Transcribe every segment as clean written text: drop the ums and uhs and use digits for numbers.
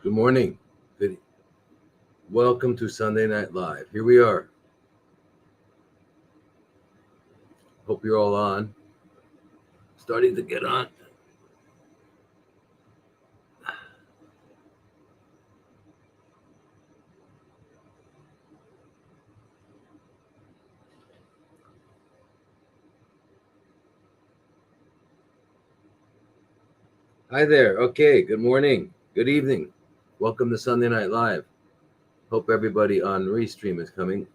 Good morning. Good. Welcome to Sunday Night Live. Here we are. Hope you're all on. Starting to get on. Hi there. Okay. Good morning. Good evening. Welcome to Sunday Night Live. Hope everybody on Restream is coming.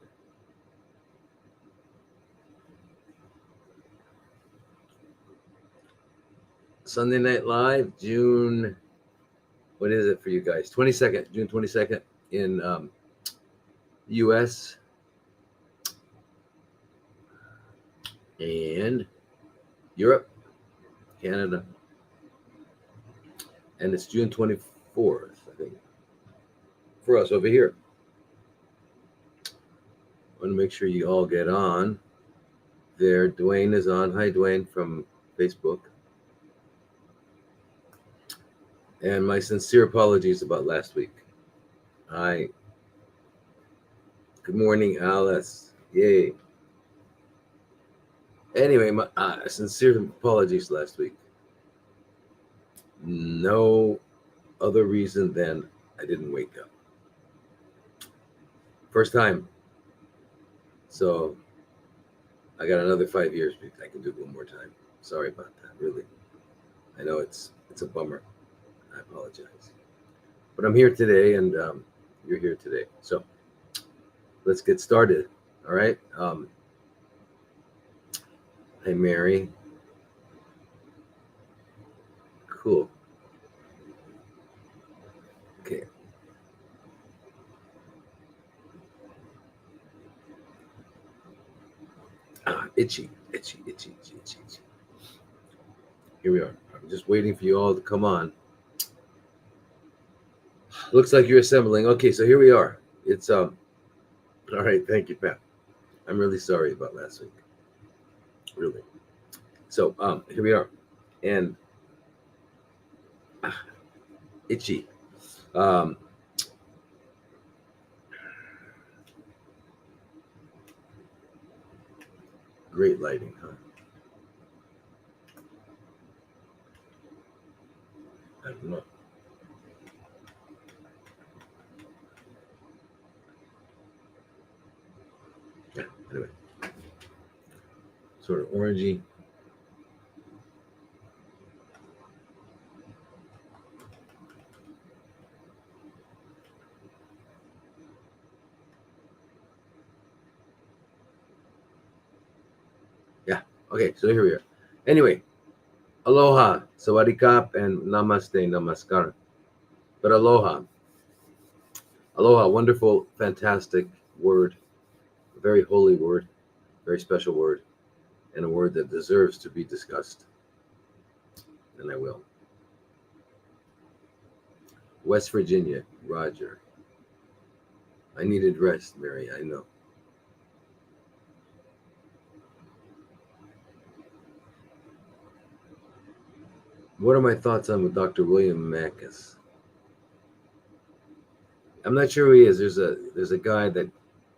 Sunday Night Live, June. What is it for you guys? 22nd, June 22nd in U.S. and Europe, Canada, and it's June 24th, I think, for us over here. I want to make sure you all get on there. Dwayne is on. Hi, Dwayne from Facebook. And my sincere apologies about last week. Hi. Good morning, Alice. Yay. Anyway, my sincere apologies last week. No other reason than I didn't wake up. First time. So I got another 5 years. I can do it one more time. Sorry about that, really. I know it's a bummer. I apologize. But I'm here today, and you're here today. So let's get started. All right. Hi, Mary. Cool. Okay. Itchy. Here we are. I'm just waiting for you all to come on. Looks like you're assembling. Okay, so here we are. It's all right. Thank you, Pat. I'm really sorry about last week. Really. So here we are, and itchy. Great lighting, huh? I don't know. Yeah. Anyway, sort of orangey. Yeah. Okay. So here we are. Anyway, aloha, sawadee and namaste, namaskar. But aloha, wonderful, fantastic word, a very holy word, very special word, and a word that deserves to be discussed. And I will. West Virginia, Roger. I needed rest, Mary, I know. What are my thoughts on Dr. William Mackis? I'm not sure who he is. There's a guy that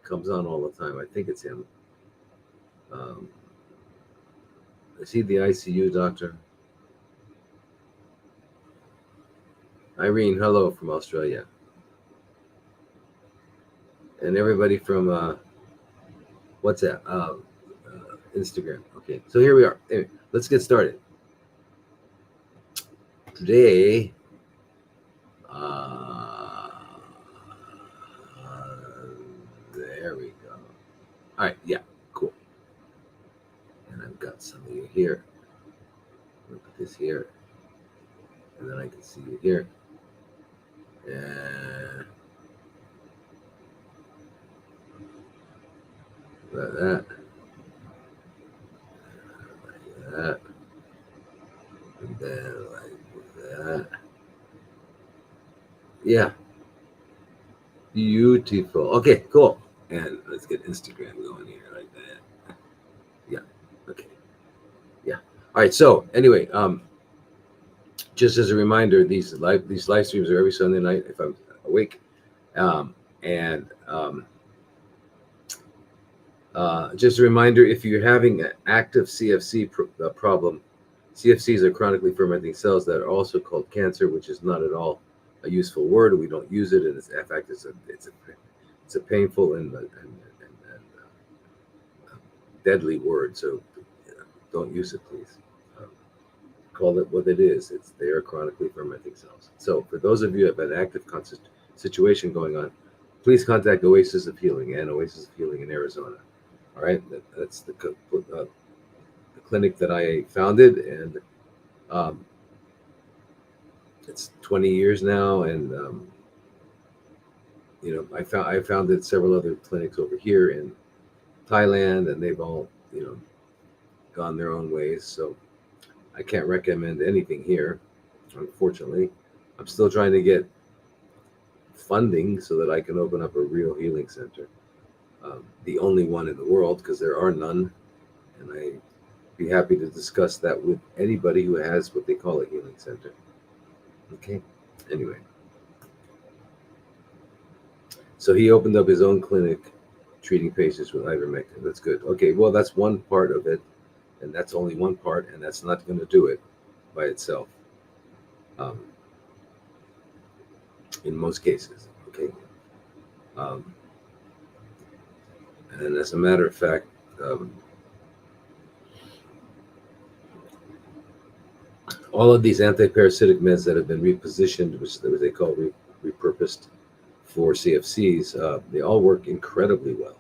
comes on all the time. I think it's him. Is he the ICU doctor? Irene, hello from Australia. And everybody from what's that? Instagram. Okay, so here we are. Anyway, let's get started. Today, there we go. All right, yeah, cool. And I've got some of you here. I'll put this here, and then I can see you here. And like that. Like that. And then like that. Yeah. Beautiful. Okay, cool. And let's get Instagram going here like that. Yeah. Okay. Yeah. All right. So anyway, Just as a reminder, these live streams are every Sunday night if I'm awake, and just a reminder, if you're having an active CFC problem, CFCs are chronically fermenting cells that are also called cancer, which is not at all a useful word. We don't use it, and in fact, it's a painful and deadly word. So don't use it, please. Call it what it is. They are chronically fermenting cells. So for those of you who have an active situation going on, please contact Oasis of Healing and Oasis of Healing in Arizona. All right, that's the clinic that I founded, and it's 20 years now. And I founded several other clinics over here in Thailand, and they've all gone their own ways. So I can't recommend anything here, unfortunately. I'm still trying to get funding so that I can open up a real healing center, the only one in the world, because there are none, and I'd be happy to discuss that with anybody who has what they call a healing center. Okay, anyway. So he opened up his own clinic treating patients with ivermectin. That's good. Okay, well, that's one part of it, and that's only one part, and that's not going to do it by itself in most cases. Okay. And as a matter of fact, all of these anti-parasitic meds that have been repositioned, which they call repurposed for CFCs, they all work incredibly well,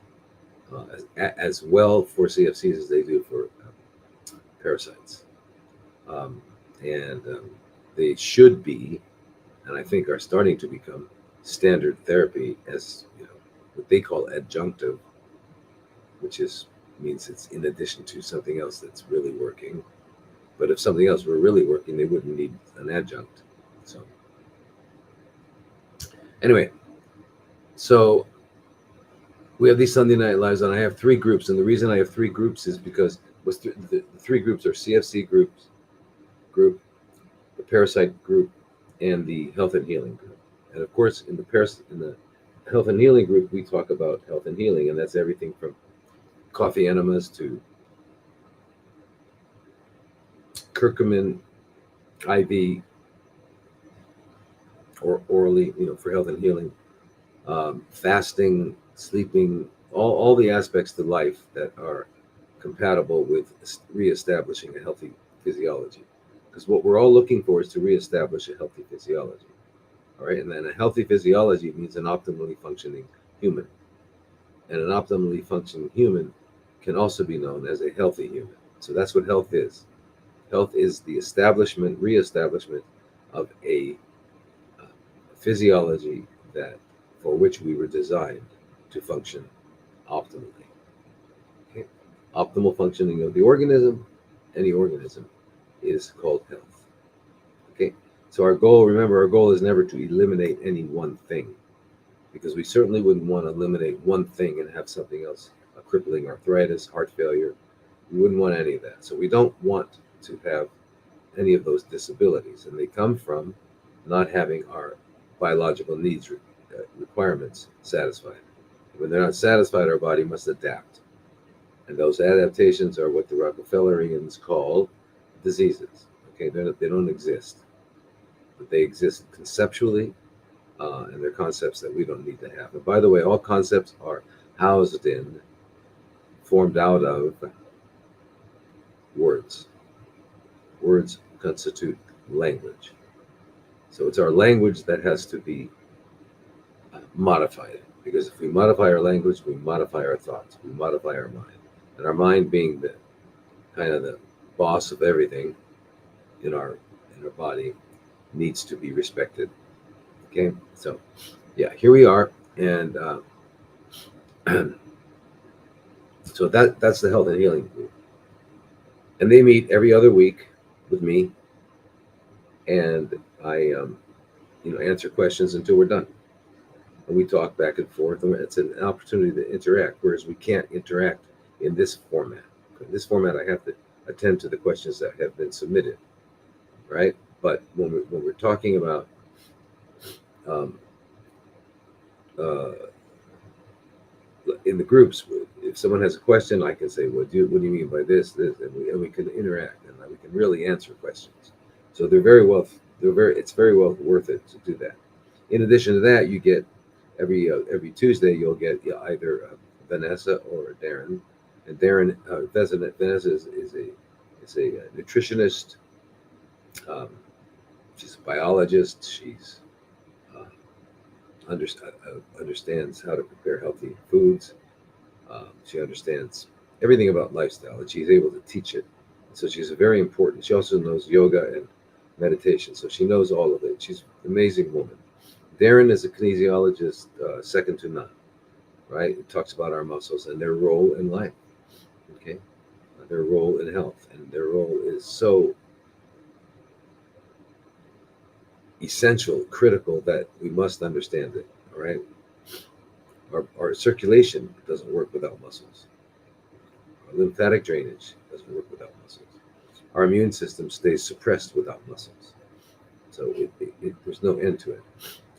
as well for CFCs as they do for parasites. And they should be, and I think are starting to become, standard therapy as what they call adjunctive, which means it's in addition to something else that's really working. But if something else were really working, they wouldn't need an adjunct. So anyway, so we have these Sunday Night Lives, and I have 3 groups. And the reason I have 3 groups is because the 3 groups are CFC group, the parasite group, and the health and healing group. And of course, in the health and healing group, we talk about health and healing, and that's everything from coffee enemas to curcumin IV or orally, for health and healing, fasting, sleeping, all the aspects to life that are compatible with reestablishing a healthy physiology. Because what we're all looking for is to reestablish a healthy physiology. All right, and then a healthy physiology means an optimally functioning human. And an optimally functioning human can also be known as a healthy human. So that's what health is. Health is the reestablishment of a physiology for which we were designed to function optimally. Okay? Optimal functioning of the organism, any organism, is called health. Okay, so our goal is never to eliminate any one thing, because we certainly wouldn't want to eliminate one thing and have something else, a crippling arthritis, heart failure. We wouldn't want any of that. So we don't want to have any of those disabilities, and they come from not having our biological needs requirements satisfied. When they're not satisfied, our body must adapt, and those adaptations are what the Rockefellerians call diseases. Okay, they don't exist, but they exist conceptually, and they're concepts that we don't need to have. And by the way, all concepts are formed out of words. Words constitute language. So it's our language that has to be modified, because if we modify our language, we modify our thoughts, we modify our mind. And our mind, being the kind of the boss of everything in our body, needs to be respected. Okay, so yeah, here we are, and so that's the health and healing group, and they meet every other week with me, and I answer questions until we're done, and we talk back and forth, and it's an opportunity to interact, whereas we can't interact in this format. In this format, I have to attend to the questions that have been submitted, right? But when we're talking about um, uh, in the groups, if someone has a question, I can say, what do you mean by this, and we can interact, and we can really answer questions. So it's very well worth it to do that. In addition to that, you get every Tuesday you'll get either Vanessa or Darren, and Vanessa is a nutritionist. Um, she's a biologist. She's uh, understands how to prepare healthy foods. She understands everything about lifestyle, and she's able to teach it. So she's a very important. She also knows yoga and meditation, so she knows all of it. She's an amazing woman. Darren is a kinesiologist, second to none. Right? It talks about our muscles and their role in life. Okay, their role in health, and their role is so essential, critical that we must understand it. All right, our circulation doesn't work without muscles. Our lymphatic drainage doesn't work without muscles. Our immune system stays suppressed without muscles. So there's no end to it.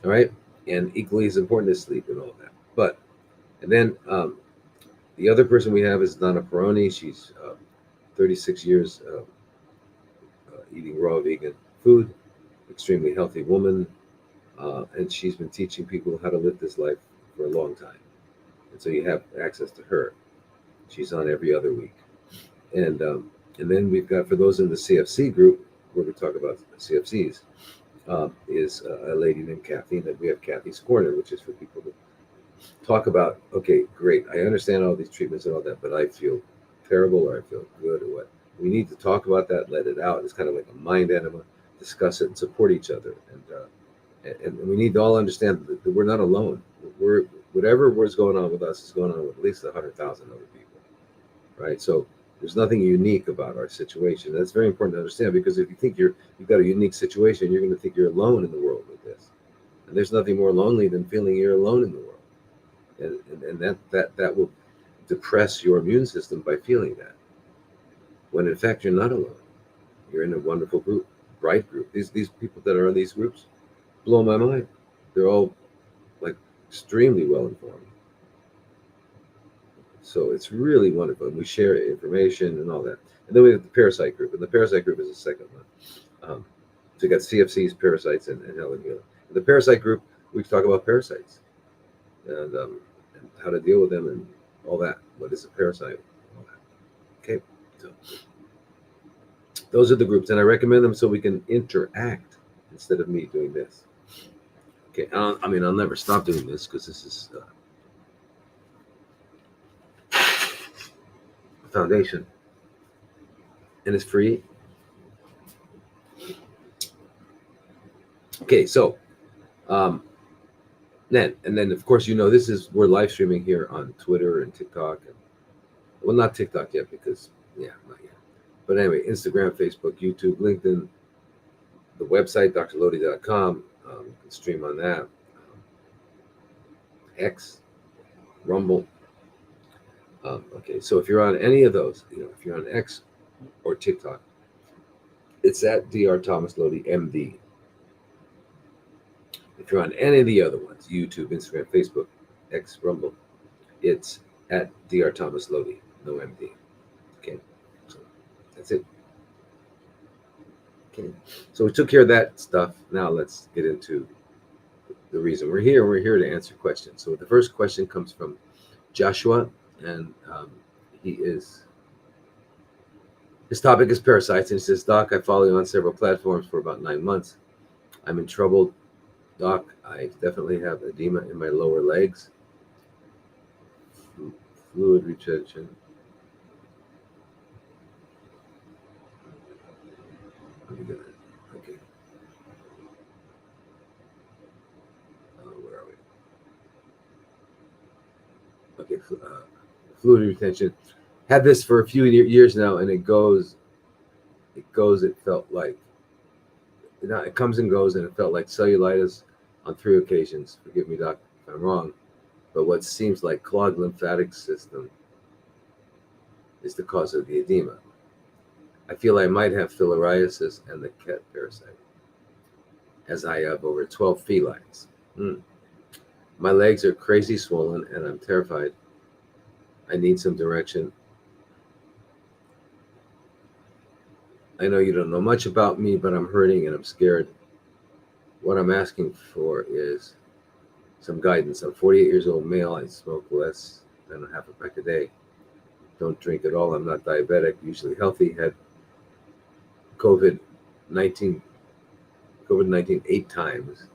All right, and equally as important as sleep and all that. But and then the other person we have is Donna Peroni. She's 36 years eating raw vegan food, extremely healthy woman, and she's been teaching people how to live this life for a long time. And so you have access to her. She's on every other week, and then we've got, for those in the CFC group where we talk about CFCs, is a lady named Kathy, and then we have Kathy's Corner, which is for people to talk about. Okay, great, I understand all these treatments and all that, but I feel terrible or I feel good or what. We need to talk about that, let it out. It's kind of like a mind enema. Discuss it and support each other, and we need to all understand that we're not alone. We're Whatever was going on with us is going on with at least 100,000 other people, right? So there's nothing unique about our situation. That's very important to understand, because if you think you've got a unique situation, you're going to think you're alone in the world with this, and there's nothing more lonely than feeling you're alone in the world, and that will depress your immune system by feeling that, when in fact you're not alone. You're in a wonderful group, bright group. These people that are in these groups blow my mind. They're all like extremely well informed. So it's really wonderful. And we share information and all that. And then we have the parasite group, and the parasite group is the second one. So you got CFCs, parasites, and health and healing. In the parasite group, we talk about parasites and how to deal with them and all that. What is a parasite? All that. Okay, so those are the groups, and I recommend them so we can interact instead of me doing this. Okay, I'll never stop doing this because this is a foundation, and it's free. Okay, so then of course we're live streaming here on Twitter and TikTok, and well, not TikTok yet because not yet. But anyway, Instagram, Facebook, YouTube, LinkedIn, the website drlodi.com. You can stream on that. X, Rumble. Okay, so if you're on any of those, if you're on X or TikTok, it's at Dr. Thomas Lodi MD. If you're on any of the other ones, YouTube, Instagram, Facebook, X, Rumble, it's at Dr. Thomas Lodi, no MD. Okay, so that's it. Okay, so we took care of that stuff. Now let's get into the reason we're here. We're here to answer questions. So the first question comes from Joshua, and his topic is parasites, and he says, Doc, I follow you on several platforms for about 9 months. I'm in trouble, Doc. I definitely have edema in my lower legs, fluid retention. Okay. Where are we? Okay, fluid retention. Had this for a few years now, and it goes. It felt like, it comes and goes, and it felt like cellulitis on 3 occasions. Forgive me, Doc, if I'm wrong, but what seems like clogged lymphatic system is the cause of the edema. I feel I might have filariasis and the cat parasite. as I have over 12 felines. My legs are crazy swollen and I'm terrified. I need some direction. I know you don't know much about me, but I'm hurting and I'm scared. What I'm asking for is some guidance. I'm 48 years old, male. I smoke less than a half a pack a day. Don't drink at all. I'm not diabetic, usually healthy. Had COVID 19 COVID-19 8 times.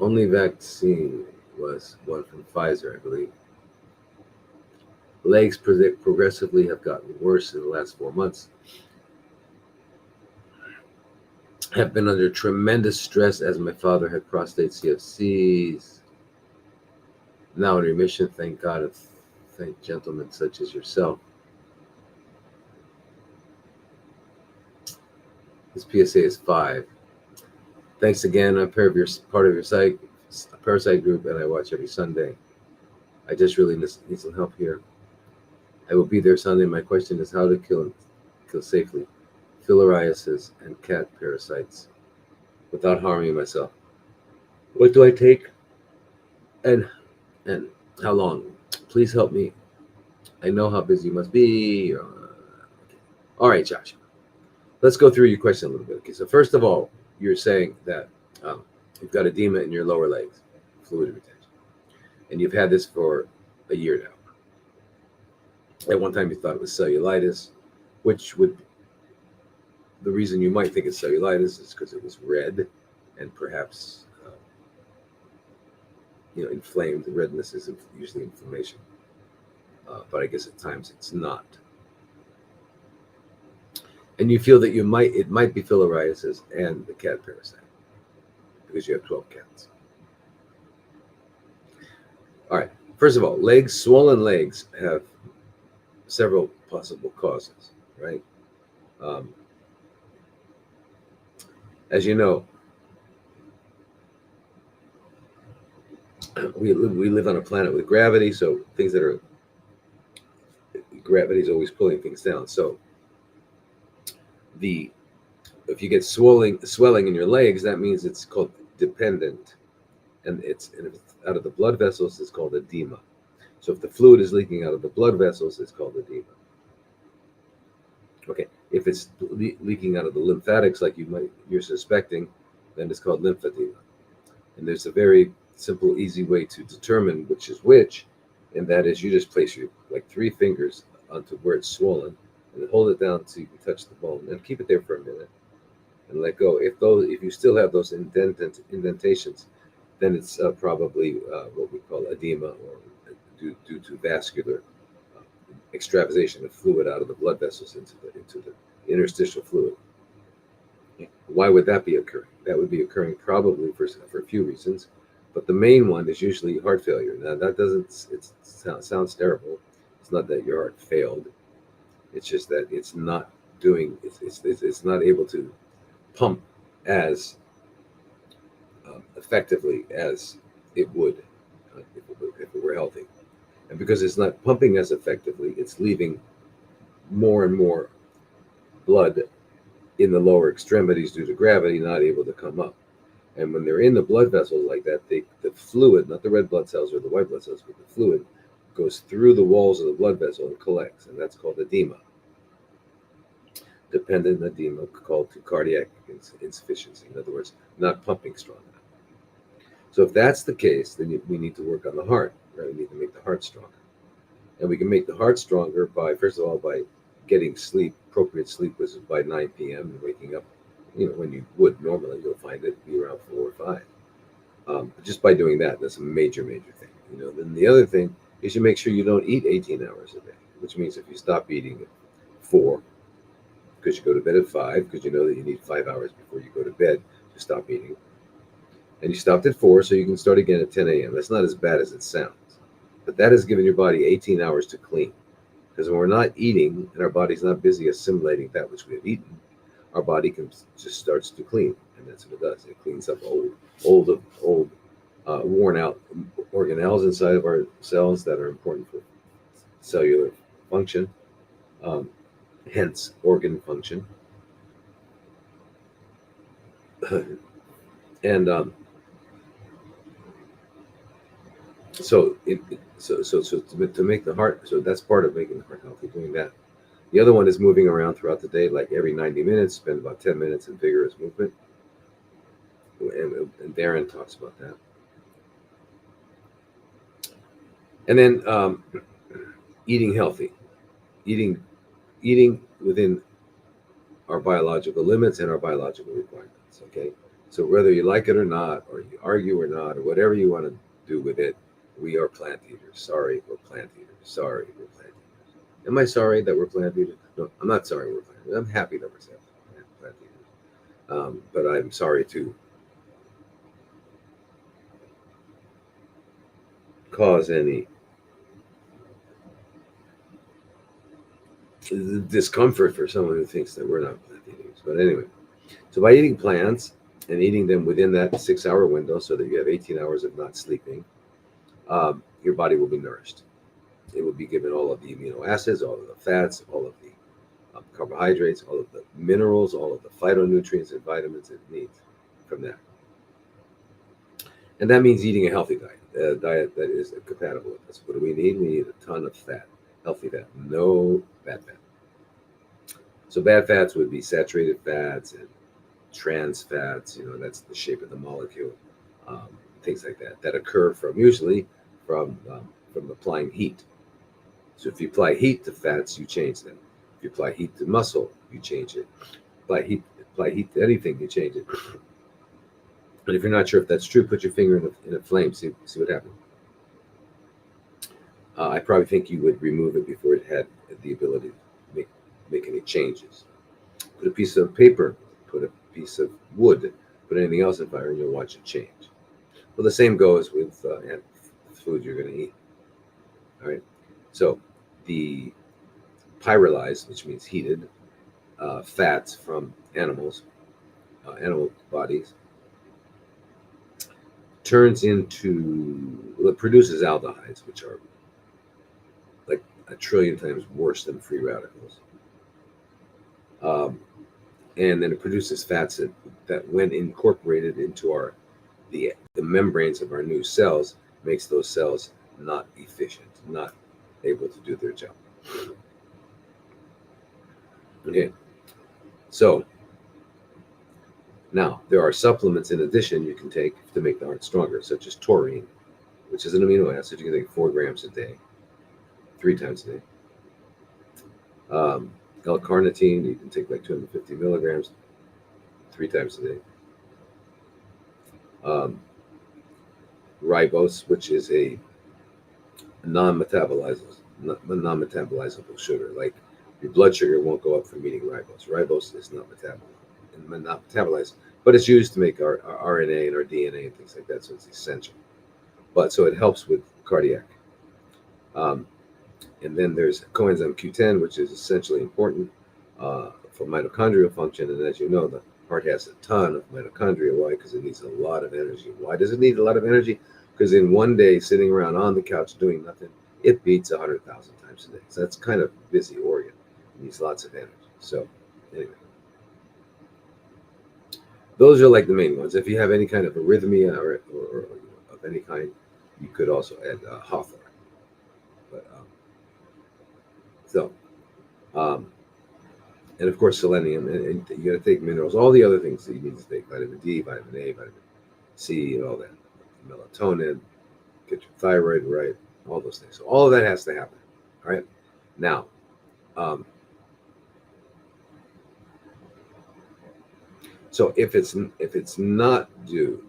Only vaccine was one from Pfizer, I believe. Legs progressively have gotten worse in the last 4 months. Have been under tremendous stress as my father had prostate CFCs. Now in remission, thank God, and thank gentlemen such as yourself. This PSA is 5. Thanks again. I'm part of your parasite group, and I watch every Sunday. I just really need some help here. I will be there Sunday. My question is how to kill safely filariasis and cat parasites without harming myself. What do I take, and how long? Please help me. I know how busy you must be. All right, Josh. Let's go through your question a little bit. Okay, so first of all, you're saying that you've got edema in your lower legs, fluid retention, and you've had this for a year now. At one time, you thought it was cellulitis, which would the reason you might think it's cellulitis is because it was red, and perhaps inflamed. The redness is usually inflammation, but I guess at times it's not. And you feel that it might be filariasis and the cat parasite because you have 12 cats. All right. First of all, swollen legs have several possible causes, right? As you know, we live on a planet with gravity, so gravity is always pulling things down. So if you get swelling in your legs, that means it's called dependent, and if it's out of the blood vessels, it's called edema. So if the fluid is leaking out of the blood vessels, it's called edema. Okay, if it's leaking out of the lymphatics, like you're suspecting, then it's called lymphedema. And there's a very simple, easy way to determine which is which, and that is you just place your 3 fingers onto where it's swollen, and hold it down so you can touch the bone, and keep it there for a minute, and let go. If you still have those indentations, then it's probably what we call edema, or due to vascular extravasation of fluid out of the blood vessels into the interstitial fluid. Why would that be occurring? That would be occurring probably for a few reasons, but the main one is usually heart failure. Now that sounds terrible. It's not that your heart failed. It's just that it's not not able to pump as effectively as it would if it were healthy. And because it's not pumping as effectively, it's leaving more and more blood in the lower extremities due to gravity, not able to come up. And when they're in the blood vessels like that, the fluid, not the red blood cells or the white blood cells, but the fluid goes through the walls of the blood vessel and collects, and that's called edema. Dependent edema, called cardiac insufficiency. In other words, not pumping strong enough. So if that's the case, then we need to work on the heart. Right? We need to make the heart stronger. And we can make the heart stronger by, first of all, by getting sleep. Appropriate sleep was by 9 p.m. and waking up, when you would normally, you'll find it be around 4 or 5. Just by doing that, that's a major, major thing. Then the other thing is you make sure you don't eat 18 hours a day, which means if you stop eating at 4, because you go to bed at 5, because you know that you need 5 hours before you go to bed to stop eating, and you stopped at 4, so you can start again at 10 a.m. That's not as bad as it sounds, but that has given your body 18 hours to clean. Because when we're not eating and our body's not busy assimilating that which we have eaten, our body just starts to clean, and that's what it does. It cleans up old, worn out organelles inside of our cells that are important for cellular function, hence organ function. And so to make the heart, so that's part of making the heart healthy, doing that. The other one is moving around throughout the day, like every 90 minutes, spend about 10 minutes in vigorous movement. And Darren talks about that. And then eating healthy, eating eating within our biological limits and our biological requirements. Okay, so whether you like it or not, or you argue or not, or whatever you want to do with it, we are plant eaters. Sorry, we're plant eaters. Sorry, we're plant eaters. Am I sorry that we're plant eaters? No, I'm not sorry we're plant eaters. I'm happy that we're plant eaters. But I'm sorry to cause any discomfort for someone who thinks that we're not plant eaters. But anyway, so by eating plants and eating them within that 6 hour window so that you have 18 hours of not sleeping, your body will be nourished. It will be given all of the amino acids, all of the fats, all of the carbohydrates, all of the minerals, all of the phytonutrients and vitamins it needs from that. And that means eating a healthy diet, a diet that is compatible with us. What do we need? We need a ton of fat, healthy fat, no bad fat. So bad fats would be saturated fats and trans fats. That's the shape of the molecule, um, things like that that occur from usually from applying heat. So if you apply heat to fats, you change them. If you apply heat to muscle, you change it. Apply heat to anything, you change it. But if you're not sure if that's true, put your finger in a flame, see what happens. I probably think you would remove it before it had the ability to make any changes. Put a piece of paper, put a piece of wood, put anything else in fire, and you'll watch it change. Well, the same goes with food you're going to eat. All right. So the pyrolyzed, which means heated, fats from animal bodies, turns into, well, it produces aldehydes, which are like a trillion times worse than free radicals. Um, and then it produces fats that when incorporated into the membranes of our new cells, makes those cells not efficient, not able to do their job. Okay, so now there are supplements in addition you can take to make the heart stronger, such as taurine, which is an amino acid. You can take 4 grams a day, 3 times a day. L-carnitine, you can take like 250 milligrams, 3 times a day. Um, ribose, which is a non-metabolizable sugar. Like your blood sugar won't go up from eating ribose. Ribose is not metabolized, but it's used to make our RNA and our DNA and things like that. So it's essential. But so it helps with cardiac. Um, and then there's coenzyme Q10, which is essentially important for mitochondrial function. And as you know, the heart has a ton of mitochondria. Why? Because it needs a lot of energy. Why does it need a lot of energy? Because in one day, sitting around on the couch doing nothing, it beats 100,000 times a day. So that's kind of busy organ. It needs lots of energy. So anyway, those are like the main ones. If you have any kind of arrhythmia or of any kind, you could also add hawthorn. But so um, and of course selenium, and you got to take minerals, all the other things that you need to take: vitamin D, vitamin A, vitamin C, and all that, melatonin, get your thyroid right, all those things. So all of that has to happen. All right. Now, um, so if it's not due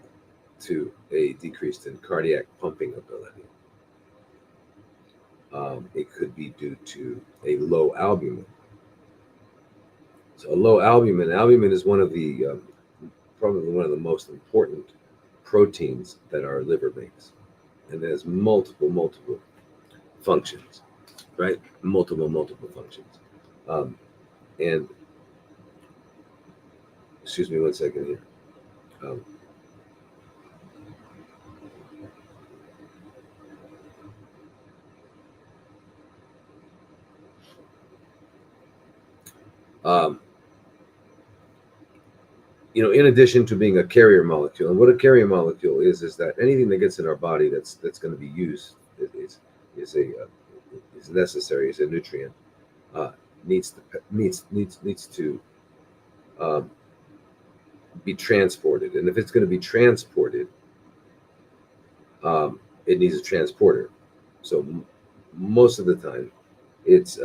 to a decrease in cardiac pumping ability, it could be due to a low albumin. So a low albumin is one of the probably one of the most important proteins that our liver makes, and it has multiple functions, right? Multiple functions. Um, and excuse me one second here. Um, um, in addition to being a carrier molecule, and what a carrier molecule is that anything that gets in our body that's going to be used is a is necessary as a nutrient, uh, needs to um, be transported, and if it's going to be transported, it needs a transporter. So most of the time, it's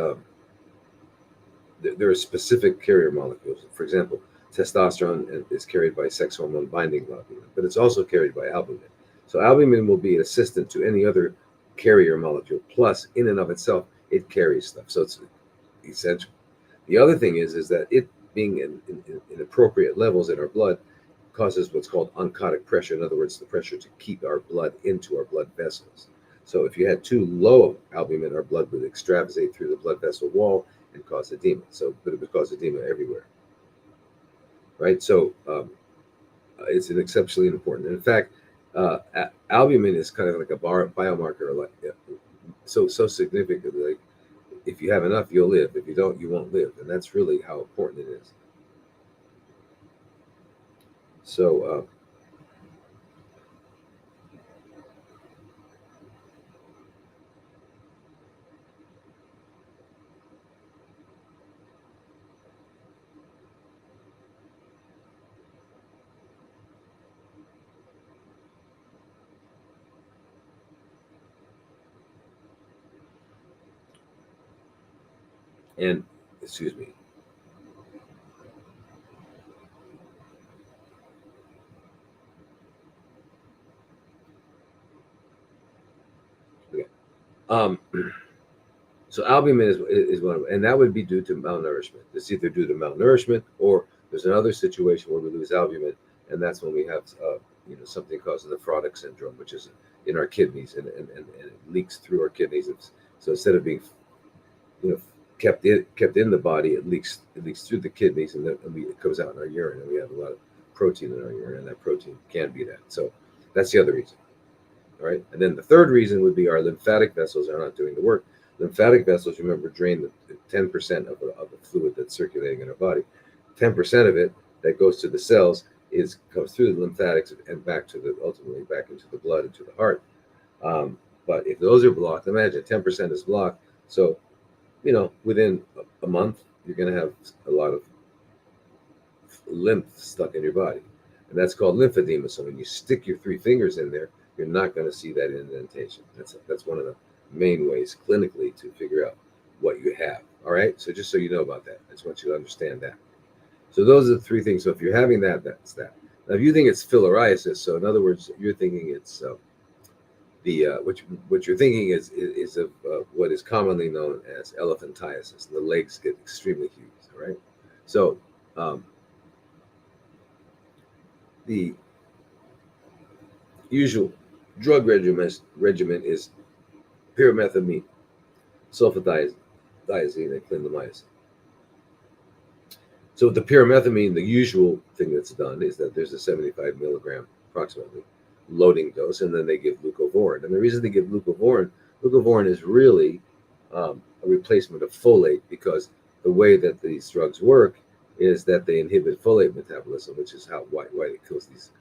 there are specific carrier molecules. For example, testosterone is carried by sex hormone binding globulin, but it's also carried by albumin. So albumin will be an assistant to any other carrier molecule. Plus, in and of itself, it carries stuff. So it's essential. The other thing is that it being in appropriate levels in our blood causes what's called oncotic pressure. In other words, the pressure to keep our blood into our blood vessels. So if you had too low of albumin, our blood would extravasate through the blood vessel wall and cause edema. But it would cause edema everywhere, right? So it's an exceptionally important. In fact, albumin is kind of like a biomarker, like so significant. Like if you have enough, you'll live. If you don't, you won't live, and that's really how important it is. So. And excuse me. Okay. Um, so albumin is one of them, and that would be due to malnourishment. It's either due to malnourishment or there's another situation where we lose albumin, and that's when we have something called nephrotic syndrome, which is in our kidneys, and it leaks through our kidneys. So instead of being you know kept in the body, it leaks through the kidneys, and then it comes out in our urine, and we have a lot of protein in our urine, and that protein can be that. So that's the other reason. All right, and then the third reason would be our lymphatic vessels are not doing the work. Lymphatic vessels, remember, drain the 10% of the fluid that's circulating in our body. 10% of it that goes to the cells comes through the lymphatics and ultimately back into the blood, into the heart. But if those are blocked, imagine 10% is blocked. So within a month, you're going to have a lot of lymph stuck in your body, and that's called lymphedema. So when you stick your three fingers in there, you're not going to see that indentation. That's one of the main ways clinically to figure out what you have. All right, so just so you know about that, I just want you to understand that. So those are the three things. So if you're having that, that's that. Now, if you think it's filariasis, so in other words, you're thinking it's what you're thinking is of what is commonly known as elephantiasis. The legs get extremely huge. All right, so the usual drug regimen is pyrimethamine, sulfadiazine, and clindamycin. So with the pyrimethamine, the usual thing that's done is that there's a 75 milligram approximately loading dose, and then they give leucovorin. And the reason they give leucovorin is really a replacement of folate, because the way that these drugs work is that they inhibit folate metabolism, which is why it kills these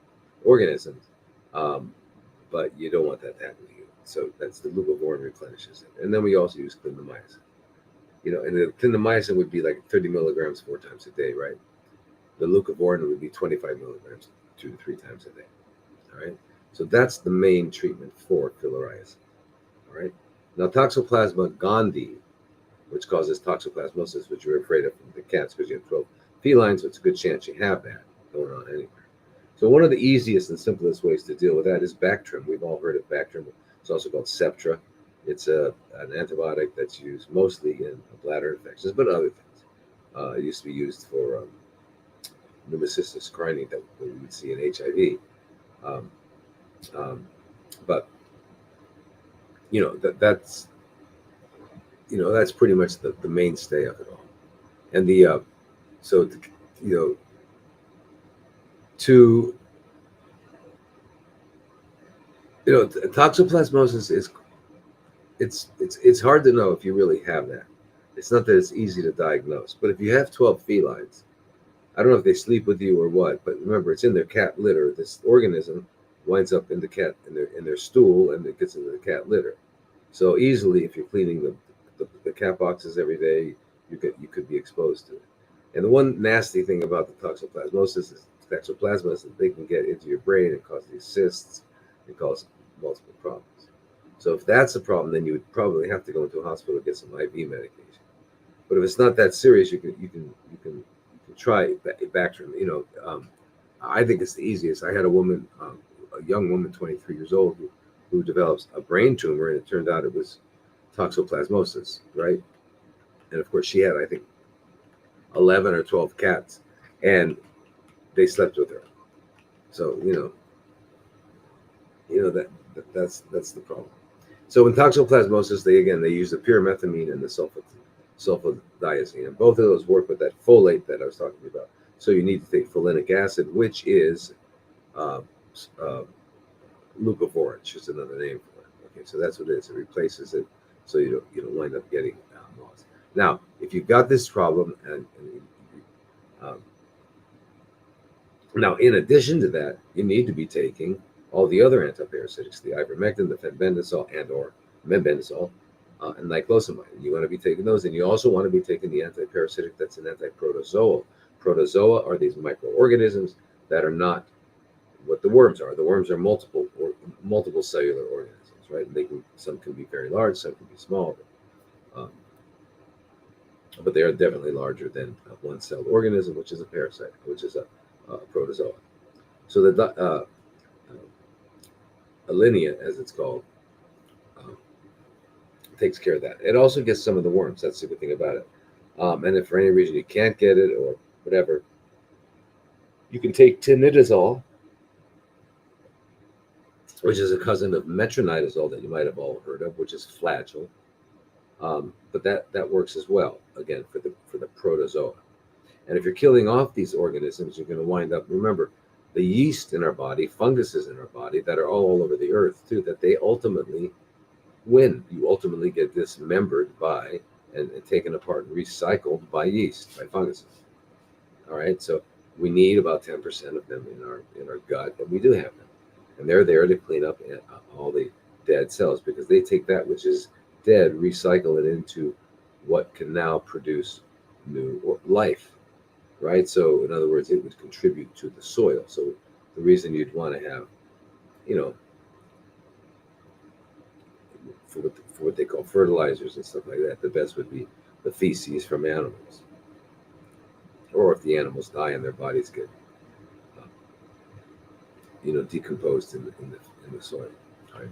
organisms. But you don't want that to happen to you. So that's the leucovorin replenishes it. And then we also use clindamycin. And the clindamycin would be like 30 milligrams 4 times a day, right? The leucovorin would be 25 milligrams 2 to 3 times a day. All right. So that's the main treatment for filariasis. All right. Now, Toxoplasma gondii, which causes toxoplasmosis, which you're afraid of from the cats because you have 12 felines, so it's a good chance you have that going on anywhere. So one of the easiest and simplest ways to deal with that is Bactrim. We've all heard of Bactrim. It's also called Septra. It's an antibiotic that's used mostly in bladder infections, but other things. It used to be used for pneumocystis carinii that we would see in HIV. But that's pretty much the mainstay of it all. And toxoplasmosis is it's hard to know if you really have that. It's not that it's easy to diagnose, but if you have 12 felines, I don't know if they sleep with you or what, but remember, it's in their cat litter. This organism winds up in the cat in their stool, and it gets into the cat litter. So easily, if you're cleaning the cat boxes every day, you could be exposed to it. And the one nasty thing about the toxoplasmosis is toxoplasma is that they can get into your brain and cause these cysts and cause multiple problems. So if that's a problem, then you would probably have to go into a hospital and get some IV medication. But if it's not that serious, you can try Bactrim. I think it's the easiest. I had a young woman, 23 years old, who develops a brain tumor, and it turned out it was toxoplasmosis, right? And of course, she had, I think, 11 or 12 cats, and they slept with her. So that's the problem. So in toxoplasmosis, they use the pyrimethamine and the sulfadiazine, and both of those work with that folate that I was talking about. So you need to take folinic acid, which is uh, uh, leucovorin, just another name for it. Okay, so that's what it is. It replaces it, so you don't wind up getting moths. Now, if you've got this problem, um, now in addition to that, you need to be taking all the other antiparasitics, the ivermectin, the fenbendazole, and/or mebendazole, and niclosamide. You want to be taking those, and you also want to be taking the antiparasitic that's an antiprotozoal. Protozoa are these microorganisms that are not what the worms are. The worms are multiple cellular organisms, right? Some can be very large, some can be small, um, but they are definitely larger than a one-celled organism, which is a parasite, which is a protozoa. So the alinea, as it's called, um, takes care of that. It also gets some of the worms. That's the good thing about it. And if for any reason you can't get it or whatever, you can take tinidazole, which is a cousin of metronidazole that you might have all heard of, which is Flagyl. But that works as well, again, for the protozoa. And if you're killing off these organisms, you're going to wind up, remember, the yeast in our body, funguses in our body that are all over the earth too, that they ultimately win. You ultimately get dismembered by and taken apart and recycled by yeast, by funguses. All right, so we need about 10% of them in our gut, and we do have them, and they're there to clean up all the dead cells, because they take that which is dead, recycle it into what can now produce new life, right? So in other words, it would contribute to the soil. So the reason you'd want to have, you know, for what they call fertilizers and stuff like that, the best would be the feces from animals, or if the animals die and their bodies get uh, decomposed in the soil. All right,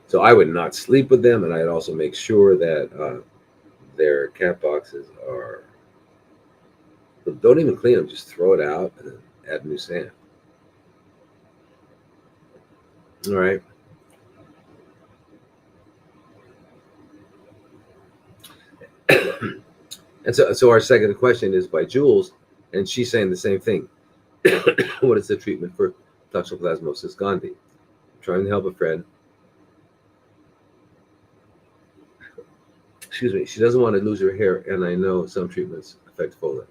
so I would not sleep with them, and I'd also make sure that their cat boxes are. Don't even clean them; just throw it out and then add new sand. All right. And so our second question is by Jules, and she's saying the same thing. What is the treatment for toxoplasmosis gondii? I'm trying to help a friend. Excuse me. She doesn't want to lose her hair, and I know some treatments affect folate.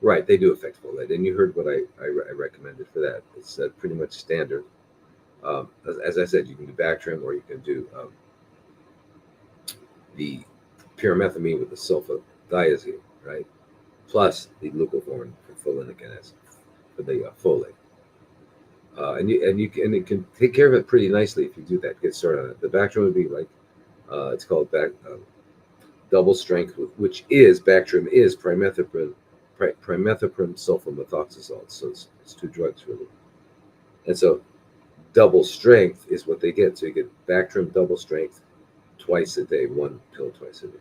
Right, they do affect folate, and you heard what I recommended for that. It's pretty much standard. As I said, you can do Bactrim, or you can do the pyrimethamine with the sulfadiazine, right? Plus the leucovorin for folinic acid for the folate. And it can take care of it pretty nicely if you do that. Get started on it. The Bactrim would be like it's called double strength, which is Bactrim is primethoprim sulfamethoxazole. So it's two drugs really. And so double strength is what they get. So you get Bactrim double strength twice a day, one pill twice a day.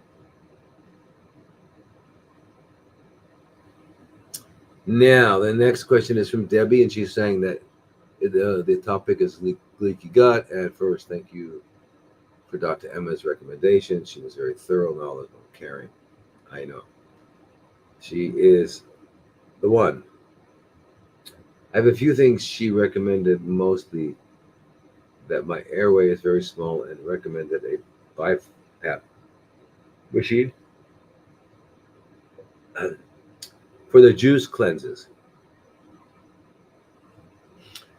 Now, the next question is from Debbie, and she's saying that the topic is leaky gut. And first, thank you for Dr. Emma's recommendation. She was very thorough, knowledgeable, caring. I know. She is the one. I have a few things she recommended, mostly that my airway is very small, and recommended a BiPAP machine. For the juice cleanses,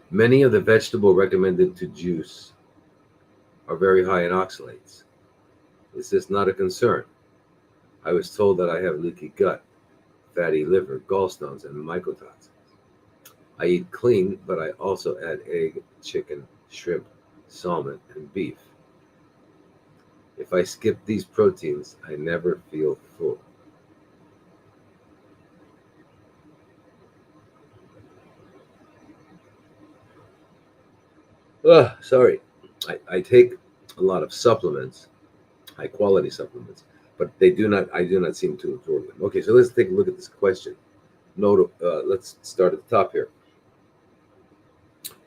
many of the vegetable recommended to juice are very high in oxalates. Is this not a concern? I was told that I have leaky gut, fatty liver, gallstones, and mycotoxins. I eat clean, but I also add egg, chicken, shrimp, salmon, and beef. If I skip these proteins, I never feel full. Sorry. I take a lot of supplements, high quality supplements, but I do not seem to absorb them. Okay, so let's take a look at this question. Let's start at the top here.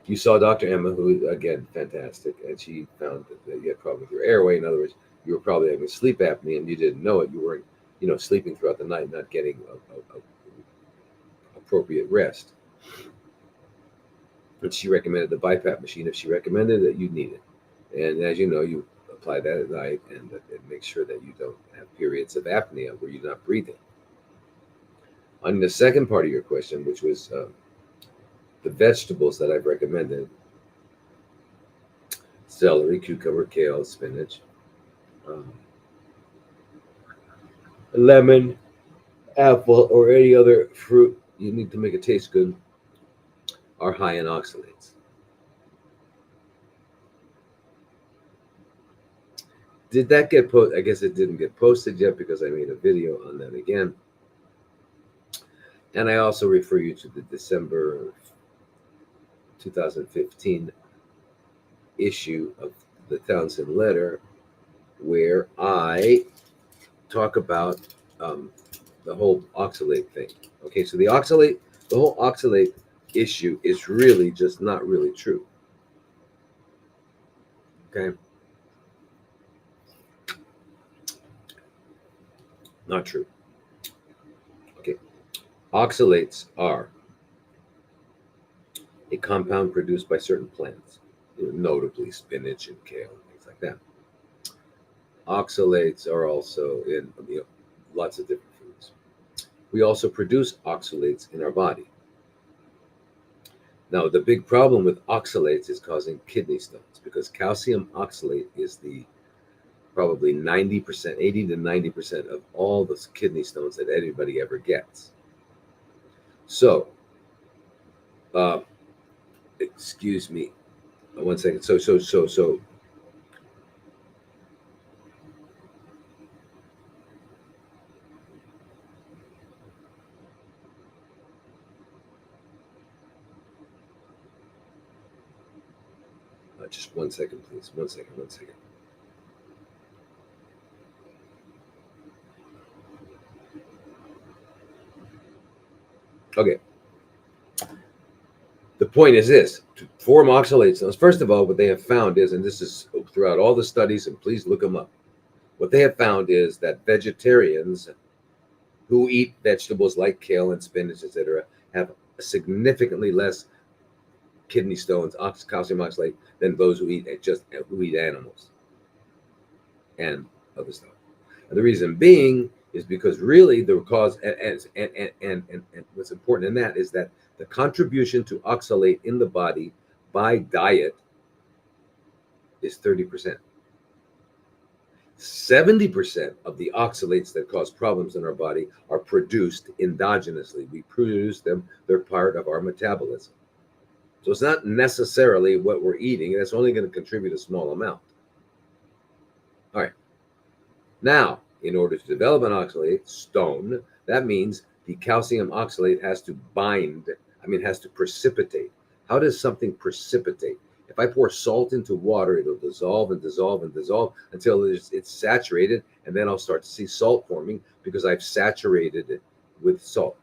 You saw Dr. Emma, who again fantastic, and she found that you had a problem with your airway. In other words, you were probably having sleep apnea, and you didn't know it. You weren't, sleeping throughout the night, not getting a appropriate rest. And she recommended the BiPAP machine. If she recommended it, you need it. And as you know, you apply that at night, and it makes sure that you don't have periods of apnea where you're not breathing. On the second part of your question, which was the vegetables that I've recommended: celery, cucumber, kale, spinach, um, lemon, apple, or any other fruit you need to make it taste good, are high in oxalates. Did that get posted? I guess it didn't get posted yet because I made a video on that again. And I also refer you to the December 2015 issue of the Townsend Letter, where I talk about the whole oxalate thing. Okay, so the whole oxalate issue is really just not really true. Okay, not true. Okay, oxalates are a compound produced by certain plants, notably spinach and kale and things like that. Oxalates are also in lots of different foods. We also produce oxalates in our body. Now, the big problem with oxalates is causing kidney stones because calcium oxalate is the probably 90%, 80 to 90% of all the kidney stones that anybody ever gets. So, uh, excuse me, one second. So, just one second, please. One second, one second. Okay. The point is this: to form oxalate stones, first of all, what they have found is, and this is throughout all the studies, and please look them up, what they have found is that vegetarians who eat vegetables like kale and spinach, etc., have significantly less kidney stones, calcium oxalate, than those who eat animals and other stuff. And the reason being is because really the cause and what's important in that is that the contribution to oxalate in the body by diet is 30%. 70% of the oxalates that cause problems in our body are produced endogenously. We produce them, they're part of our metabolism. So it's not necessarily what we're eating, that's only going to contribute a small amount. All right. Now, in order to develop an oxalate stone, that means the calcium oxalate has to has to precipitate. How does something precipitate? If I pour salt into water, it'll dissolve and dissolve and dissolve until it's saturated, and then I'll start to see salt forming because I've saturated it with salt.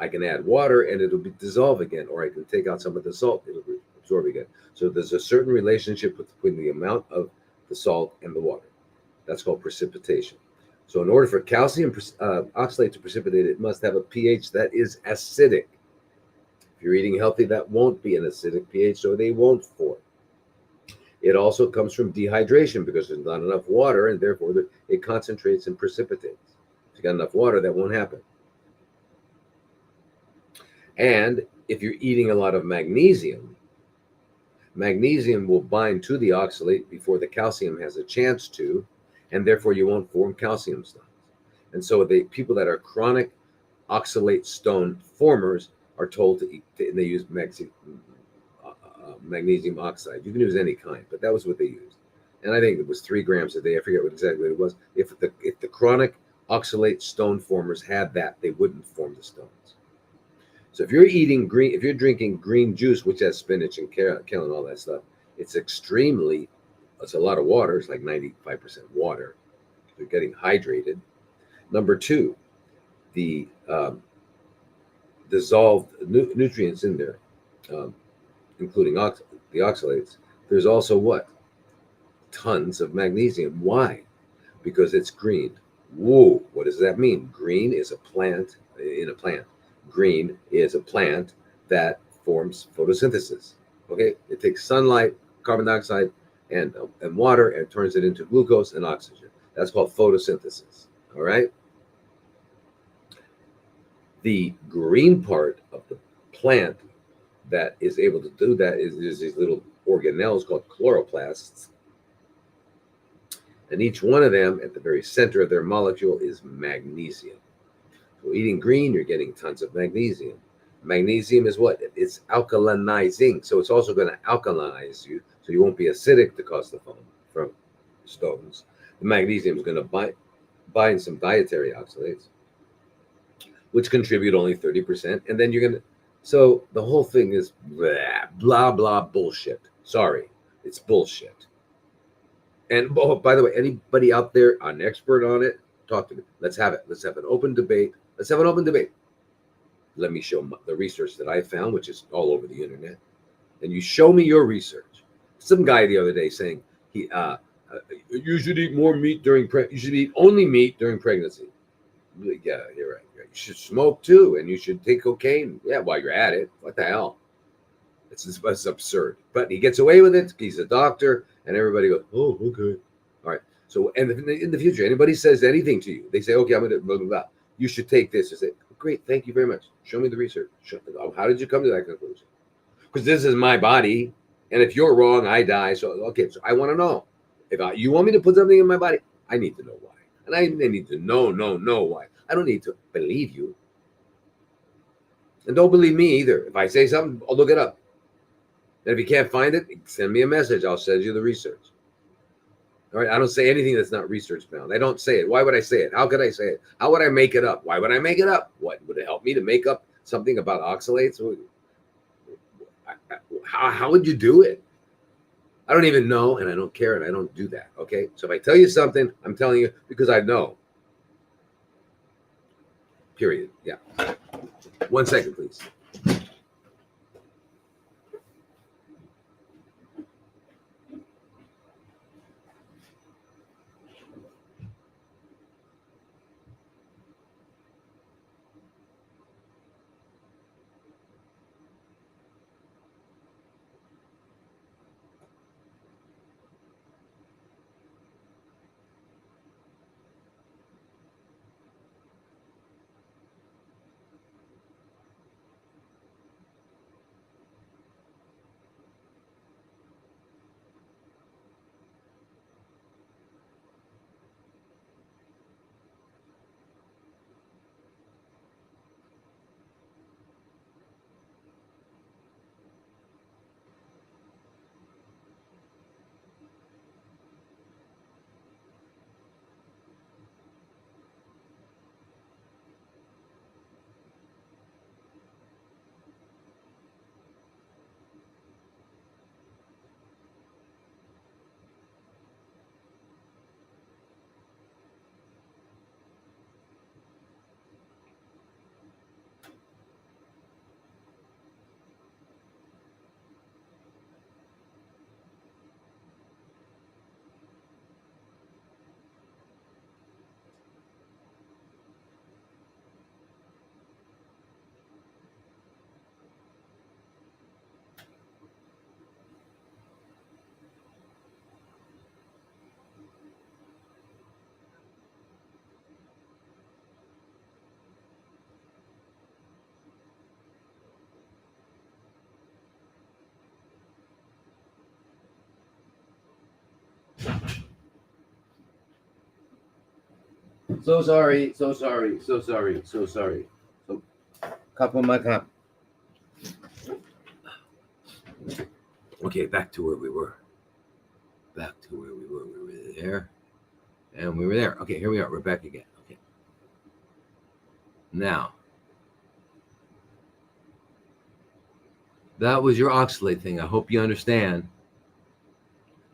I can add water and it'll dissolve again, or I can take out some of the salt, it'll absorb again. So there's a certain relationship between the amount of the salt and the water. That's called precipitation. So in order for calcium oxalate to precipitate, it must have a pH that is acidic. If you're eating healthy, that won't be an acidic pH, so they won't form. It also comes from dehydration because there's not enough water, and therefore it concentrates and precipitates. If you got enough water, that won't happen. And if you're eating a lot of magnesium, magnesium will bind to the oxalate before the calcium has a chance to, and therefore you won't form calcium stones. And so the people that are chronic oxalate stone formers are told to eat, and they use magnesium oxide. You can use any kind, but that was what they used. And I think it was 3 grams a day. I forget exactly what it was. If the chronic oxalate stone formers had that, they wouldn't form the stones. So if you're eating green, if you're drinking green juice, which has spinach and kale and all that stuff, it's a lot of water. It's like 95% water. You're getting hydrated. Number 2, the dissolved nutrients in there, including the oxalates. There's also what? Tons of magnesium. Why? Because it's green. Whoa, what does that mean? Green is a plant in a plant. Green is a plant that forms photosynthesis. Okay, it takes sunlight, carbon dioxide, and water, and turns it into glucose and oxygen. That's called photosynthesis. All right. The green part of the plant that is able to do that is these little organelles called chloroplasts. And each one of them at the very center of their molecule is magnesium. So eating green, you're getting tons of magnesium. Magnesium is what? It's alkalinizing. So it's also going to alkalize you, so you won't be acidic to cause the foam from stones. The magnesium is going to bind some dietary oxalates, which contribute only 30%. And then you're going to, so the whole thing is blah, blah, bullshit. Sorry, it's bullshit. And oh, by the way, anybody out there, an expert on it, talk to me. Let's have it. Let's have an open debate. Let's have an open debate. Let me show the research that I found, which is all over the internet. And you show me your research. Some guy the other day saying you should eat more meat you should eat only meat during pregnancy. Yeah, you're right. You should smoke too, and you should take cocaine. Yeah, while you're at it. What the hell? It's absurd. But he gets away with it. He's a doctor, and everybody goes, "Oh, okay, all right." So, and in the future, anybody says anything to you, they say, "Okay, I'm going to blah blah blah. You should take this." You say, "Great, thank you very much. Show me the research. How did you come to that conclusion?" Because this is my body, and if you're wrong, I die. So, okay, so I want to know if you want me to put something in my body. I need to know why, and I need to know why. I don't need to believe you, and don't believe me either. If I say something, I'll look it up. And if you can't find it, send me a message. I'll send you the research. All right. I don't say anything that's not research bound. I don't say it. Why would I say it? How could I say it? How would I make it up? Why would I make it up? What would it help me to make up something about oxalates? How would you do it? I don't even know, and I don't care, and I don't do that. Okay. So if I tell you something, I'm telling you because I know. Period. Yeah. 1 second, please. So sorry, so sorry, so sorry, so sorry. So, cup on my cup. Okay, back to where we were. Back to where we were. We were there. And we were there. Okay, here we are. We're back again. Okay. Now, that was your oxalate thing. I hope you understand.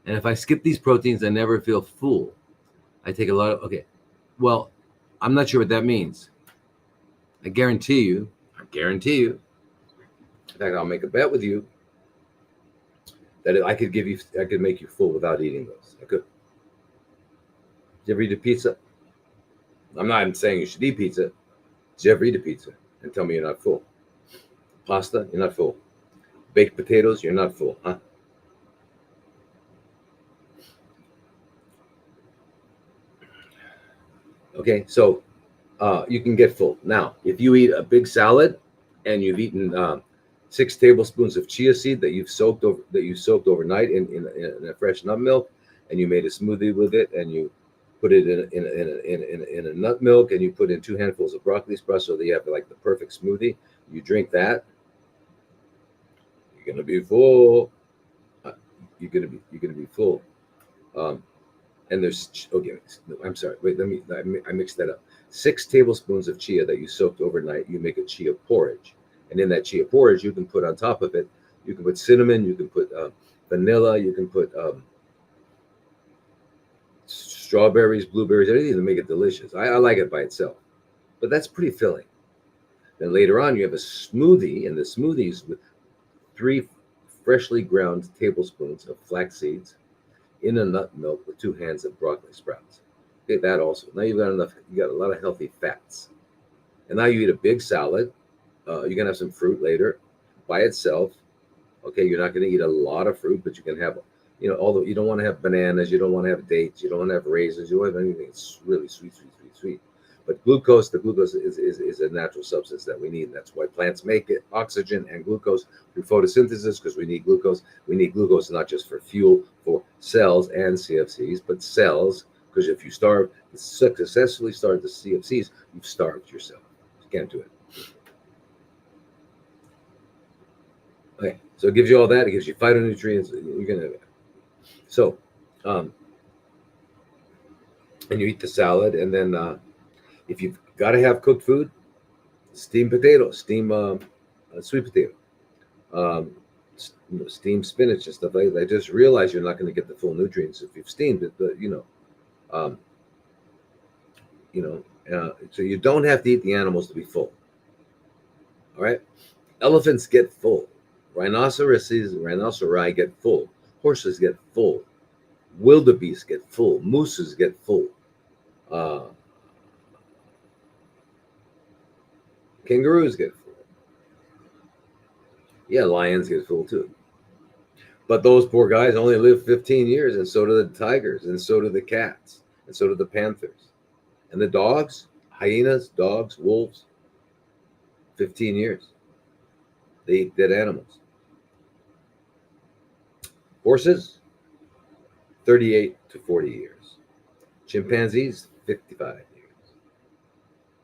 And if I skip these proteins, I never feel full. I take a lot of, okay. Well, I'm not sure what that means. I guarantee you, in fact, I'll make a bet with you that I could make you full without eating those. I could. Did you ever eat a pizza? I'm not saying you should eat pizza. Did you ever eat a pizza and tell me you're not full? Pasta, you're not full. Baked potatoes, you're not full, huh? Okay, so you can get full. Now, if you eat a big salad and you've eaten 6 tablespoons of chia seed that you've soaked overnight in a fresh nut milk, and you made a smoothie with it, and you put it in a nut milk, and you put in 2 handfuls of broccoli sprouts so that you have like the perfect smoothie. You drink that, you're gonna be full. You're gonna be full. And there's okay. I'm sorry. Wait, I mixed that up. 6 tablespoons of chia that you soaked overnight. You make a chia porridge, and in that chia porridge, you can put on top of it. You can put cinnamon. You can put vanilla. You can put strawberries, blueberries, anything to make it delicious. I like it by itself, but that's pretty filling. Then later on, you have a smoothie, and the smoothies with 3 freshly ground tablespoons of flax seeds in a nut milk with 2 hands of broccoli sprouts. Okay, that also. Now you've got enough. You got a lot of healthy fats, and now you eat a big salad. You can have some fruit later, by itself. Okay, you're not going to eat a lot of fruit, but you can have, although you don't want to have bananas, you don't want to have dates, you don't want to have raisins, you don't have anything that's really sweet, sweet, sweet, sweet. But the glucose is a natural substance that we need. And that's why plants make it, oxygen and glucose through photosynthesis, because we need glucose. We need glucose not just for fuel for cells and CFCs, but cells, because if you successfully starve the CFCs, you've starved yourself. You can't do it. Okay, so it gives you all that. It gives you phytonutrients. You're gonna. So, and you eat the salad, and then if you've got to have cooked food, steamed potatoes, sweet potato, steamed spinach and stuff like that. I just realize you're not going to get the full nutrients if you've steamed it, but so you don't have to eat the animals to be full. All right, elephants get full, rhinoceri get full, horses get full, wildebeest get full, mooses get full. Kangaroos get full. Yeah, lions get full too. But those poor guys only live 15 years, and so do the tigers, and so do the cats, and so do the panthers. And the dogs, hyenas, dogs, wolves, 15 years. They eat dead animals. Horses, 38 to 40 years. Chimpanzees, 55 years.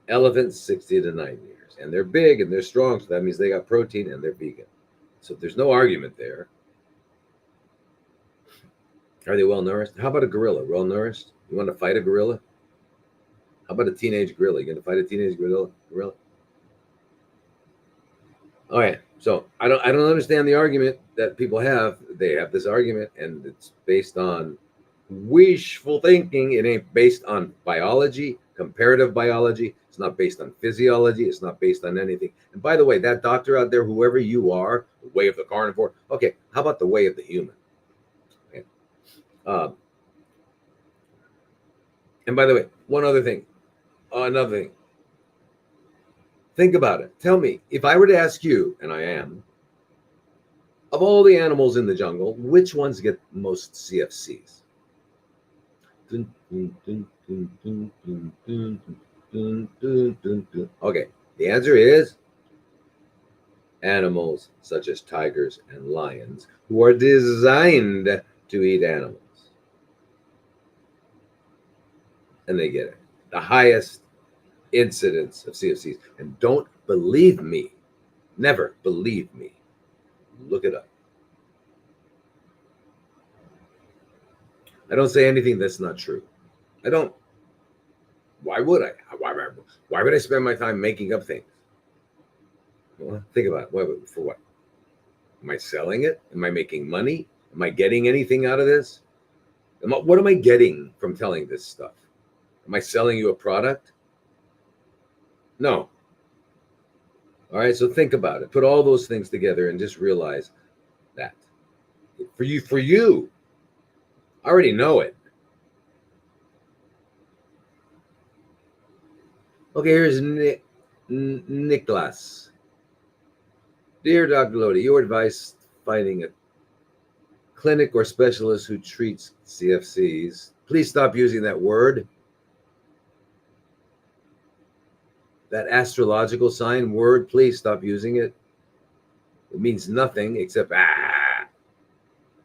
Elephants, 60 to 90 years. And they're big and they're strong, so that means they got protein and they're vegan. So there's no argument there. Are they well nourished? How about a gorilla? Well nourished? You want to fight a gorilla? How about a teenage gorilla? You going to fight a teenage gorilla? All right. So I don't understand the argument that people have. They have this argument, and it's based on wishful thinking. It ain't based on biology, comparative biology. It's not based on physiology. It's not based on anything. And by the way, that doctor out there, whoever you are, the way of the carnivore. Okay, how about the way of the human? Okay. And by the way, another thing. Think about it. Tell me, if I were to ask you, and I am, of all the animals in the jungle, which ones get most CFCs? Okay, the answer is animals such as tigers and lions, who are designed to eat animals. And they get it. the highest incidence of CFCs. And don't believe me. Never believe me. Look it up. I don't say anything that's not true. I don't. Why would I? Why would I spend my time making up things? Well, think about it. For what? Am I selling it? Am I making money? Am I getting anything out of this? What am I getting from telling this stuff? Am I selling you a product? No. All right, so think about it. Put all those things together and just realize that. For you, I already know it. Okay, here's Nicholas. Dear Dr. Lodi, your advice finding a clinic or specialist who treats CFCs. Please stop using that word. That astrological sign word, please stop using it. It means nothing except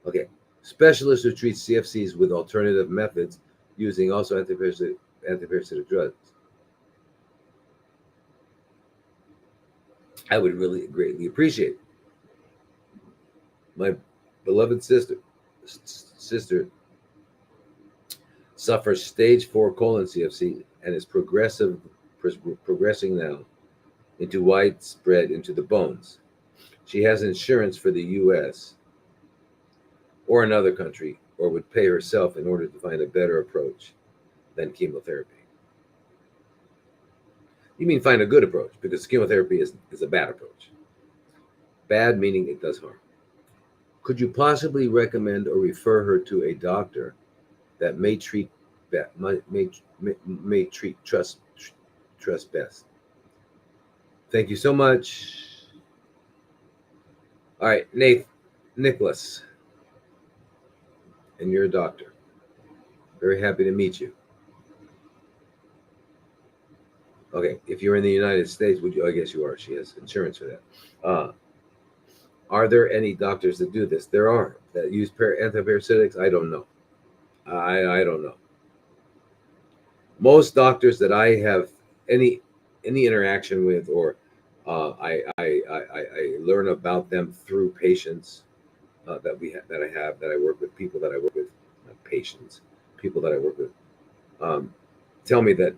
Okay. Specialist who treats CFCs with alternative methods using also antiparasitic drugs. I would really greatly appreciate. My beloved sister suffers stage 4 colon CFC and is progressing now into widespread into the bones. She has insurance for the US or another country, or would pay herself in order to find a better approach than chemotherapy. You mean find a good approach, because chemotherapy is a bad approach. Bad meaning it does harm. Could you possibly recommend or refer her to a doctor that may treat trust best? Thank you so much. All right, Nicholas, and you're a doctor. Very happy to meet you. Okay, if you're in the United States, would you? I guess you are. She has insurance for that. Are there any doctors that do this? There are that use antiparasitics. I don't know. I don't know. Most doctors that I have any interaction with, or I learn about them through patients that I work with, people that I work with, not patients, people that I work with, tell me that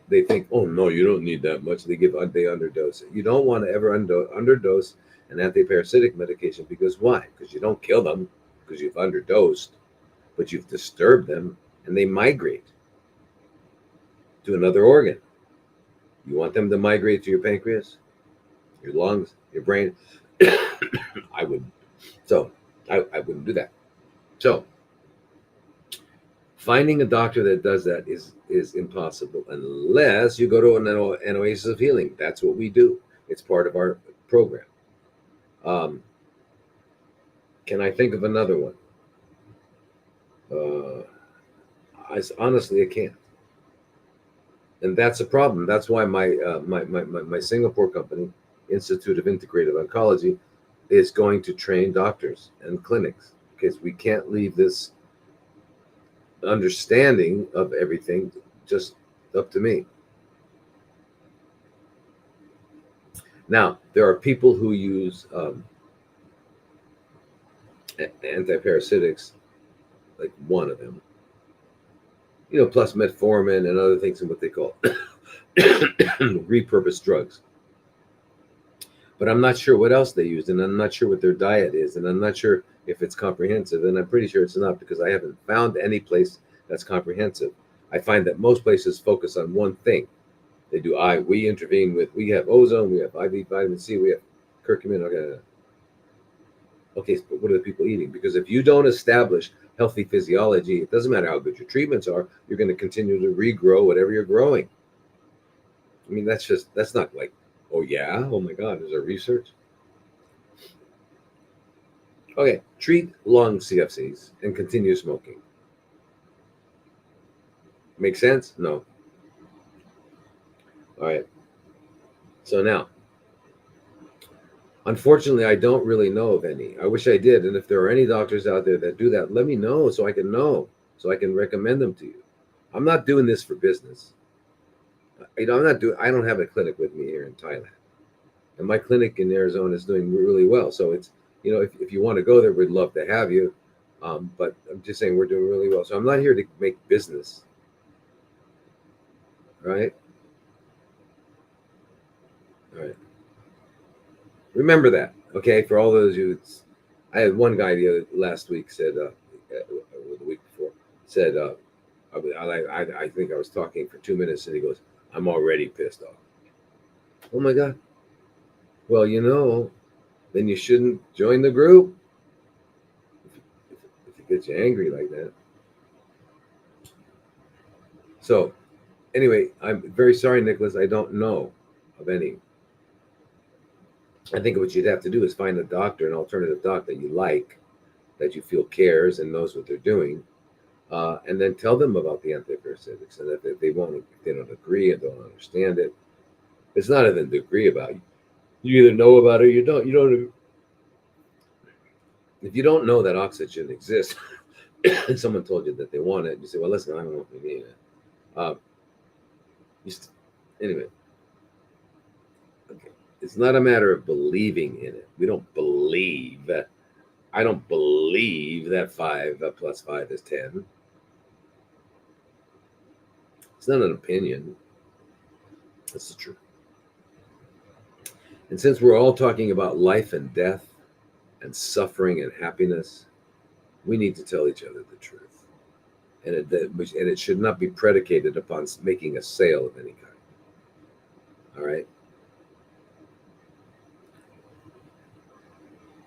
they think, oh no, you don't need that much. They underdose it. You don't want to ever underdose an antiparasitic medication, because why? Because you don't kill them because you've underdosed, but you've disturbed them and they migrate to another organ. You want them to migrate to your pancreas, your lungs, your brain. I wouldn't. So I wouldn't do that. So finding a doctor that does that is impossible unless you go to an oasis of healing. That's what we do. It's part of our program. Can I think of another one? Honestly, I can't. And that's a problem. That's why my Singapore company, Institute of Integrative Oncology, is going to train doctors and clinics, because we can't leave this understanding of everything just up to me. Now, there are people who use antiparasitics, like one of them, plus metformin and other things, and what they call repurposed drugs. But I'm not sure what else they use, and I'm not sure what their diet is, and I'm not sure if it's comprehensive, and I'm pretty sure it's not, because I haven't found any place that's comprehensive. I find that most places focus on one thing. They do we intervene with, we have ozone, we have IV vitamin C, we have curcumin. Okay, but what are the people eating? Because if you don't establish healthy physiology, it doesn't matter how good your treatments are, you're going to continue to regrow whatever you're growing. I mean, that's not like, oh yeah, oh my God, is there research? Okay, treat lung CFCs and continue smoking. Make sense? No. All right. So now, unfortunately, I don't really know of any. I wish I did. And if there are any doctors out there that do that, let me know so I can know, so I can recommend them to you. I'm not doing this for business. I don't have a clinic with me here in Thailand. And my clinic in Arizona is doing really well. So it's, if you want to go there, we'd love to have you. But I'm just saying we're doing really well. So I'm not here to make business, right? All right. Remember that, okay? For all those youths, I had one guy last week said, or the week before, said, I think I was talking for 2 minutes, and he goes, "I'm already pissed off." Oh my god. Well, then you shouldn't join the group if it gets you angry like that. So anyway, I'm very sorry, Nicholas. I don't know of any. I think what you'd have to do is find a doctor, an alternative doc that you like, that you feel cares and knows what they're doing, and then tell them about the antiparasitics. And if they won't, if they don't agree and don't understand it, it's not even to agree about it. You either know about it or you don't. You don't. If you don't know that oxygen exists, and someone told you that they want it, you say, "Well, listen, I don't know if we need it." Uh, anyway, okay. It's not a matter of believing in it. We don't believe. I don't believe that 5 + 5 is 10. It's not an opinion. It's the truth. And since we're all talking about life and death and suffering and happiness, we need to tell each other the truth. And it should not be predicated upon making a sale of any kind. All right.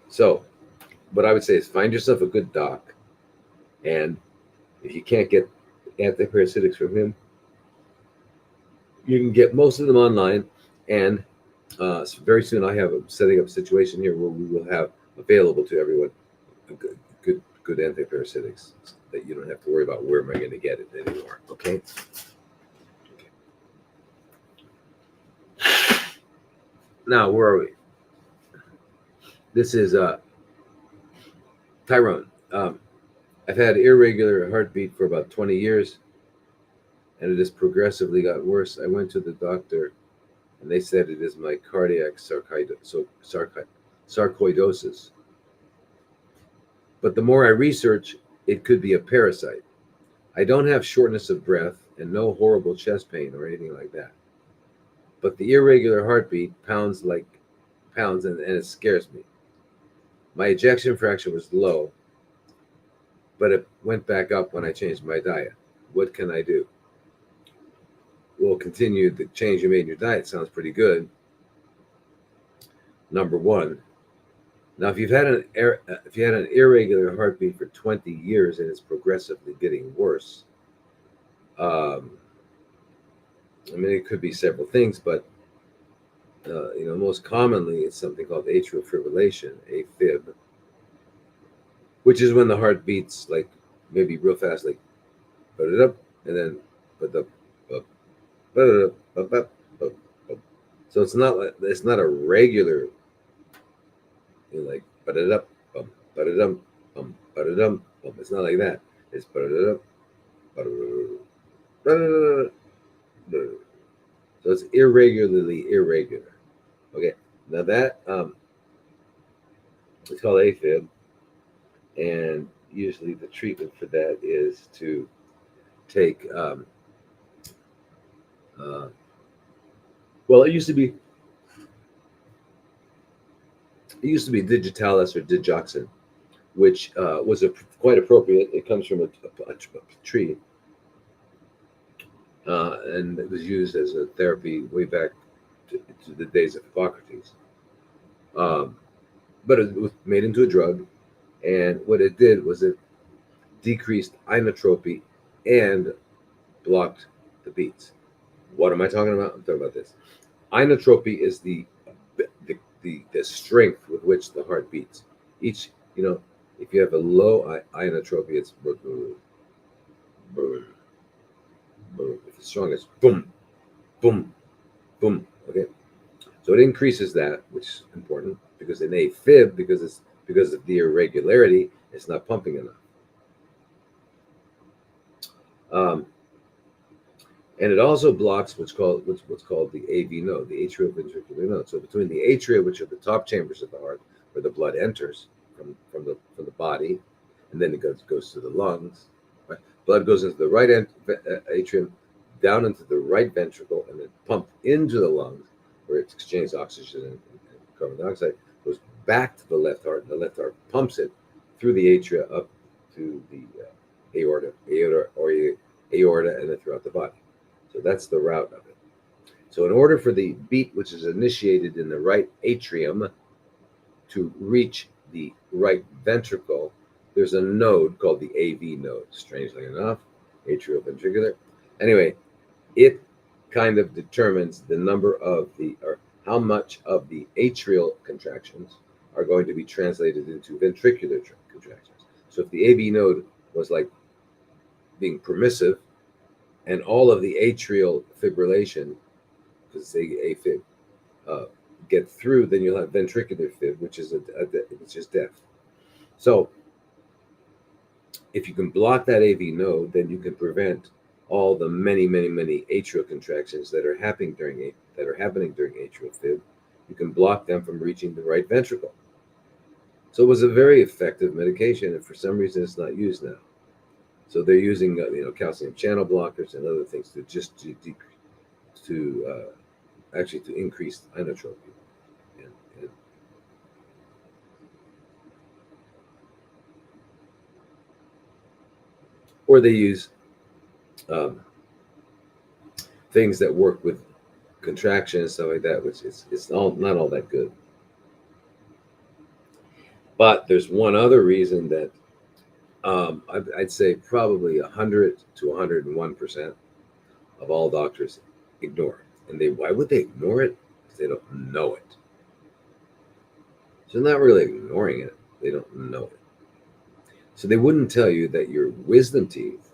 So, what I would say is find yourself a good doc, and if you can't get antiparasitics from him, you can get most of them online. And very soon, I have setting up a situation here where we will have available to everyone good antiparasitics that you don't have to worry about where am I going to get it anymore. Okay. Now, where are we? This is Tyrone. I've had irregular heartbeat for about 20 years, and it has progressively got worse. I went to the doctor, and they said it is my cardiac sarcoidosis. But the more I research, it could be a parasite. I don't have shortness of breath and no horrible chest pain or anything like that. But the irregular heartbeat pounds like pounds, and it scares me. My ejection fraction was low, but it went back up when I changed my diet. What can I do? Well, continue the change you made in your diet. Sounds pretty good. Number one. Now, if you had an irregular heartbeat for 20 years and it's progressively getting worse, I mean, it could be several things, but most commonly it's something called atrial fibrillation, AFib, which is when the heart beats like maybe real fast, like put it up, and then put the so it's not a regular like put it up, put it up, put it up. It's not like that. It's put it up. So it's irregularly irregular. Okay, now that it's called AFib, and usually the treatment for that is to take. Well, it used to be digitalis or digoxin, which was quite appropriate. It comes from a tree, and it was used as a therapy way back to the days of Hippocrates. But it was made into a drug, and what it did was it decreased inotropy and blocked the beats. What am I talking about? I'm talking about this. Inotropy is the strength with which the heart beats. Each, if you have a low inotropy, it's boom, boom, boom. If it's strong, it's boom, boom, boom. Okay, so it increases that, which is important because in AFib, because of the irregularity, it's not pumping enough. And it also blocks what's called the AV node, the atrioventricular node. So between the atria, which are the top chambers of the heart, where the blood enters from the body, and then it goes to the lungs. Right? Blood goes into the atrium, down into the right ventricle, and then pumped into the lungs, where it exchanges oxygen and carbon dioxide. Goes back to the left heart, and the left heart pumps it through the atria up to the aorta, and then throughout the body. So that's the route of it. So in order for the beat, which is initiated in the right atrium, to reach the right ventricle, there's a node called the AV node, strangely enough, atrioventricular. Anyway, it kind of determines the number of or how much of the atrial contractions are going to be translated into ventricular contractions. So if the AV node was like being permissive, and all of the atrial fibrillation, because it's AFib, uh, get through, then you'll have ventricular fib, which is death. So if you can block that AV node, then you can prevent all the many, many, many atrial contractions that are happening during atrial fib. You can block them from reaching the right ventricle. So it was a very effective medication, and for some reason, it's not used now. So they're using calcium channel blockers and other things to actually to increase inotropy. And or they use um, things that work with contraction and stuff like that, which it's all not all that good. But there's one other reason that I'd say probably 100 to 101% of all doctors ignore. And why would they ignore it? Because they don't know it. So they're not really ignoring it. They don't know it. So they wouldn't tell you that your wisdom teeth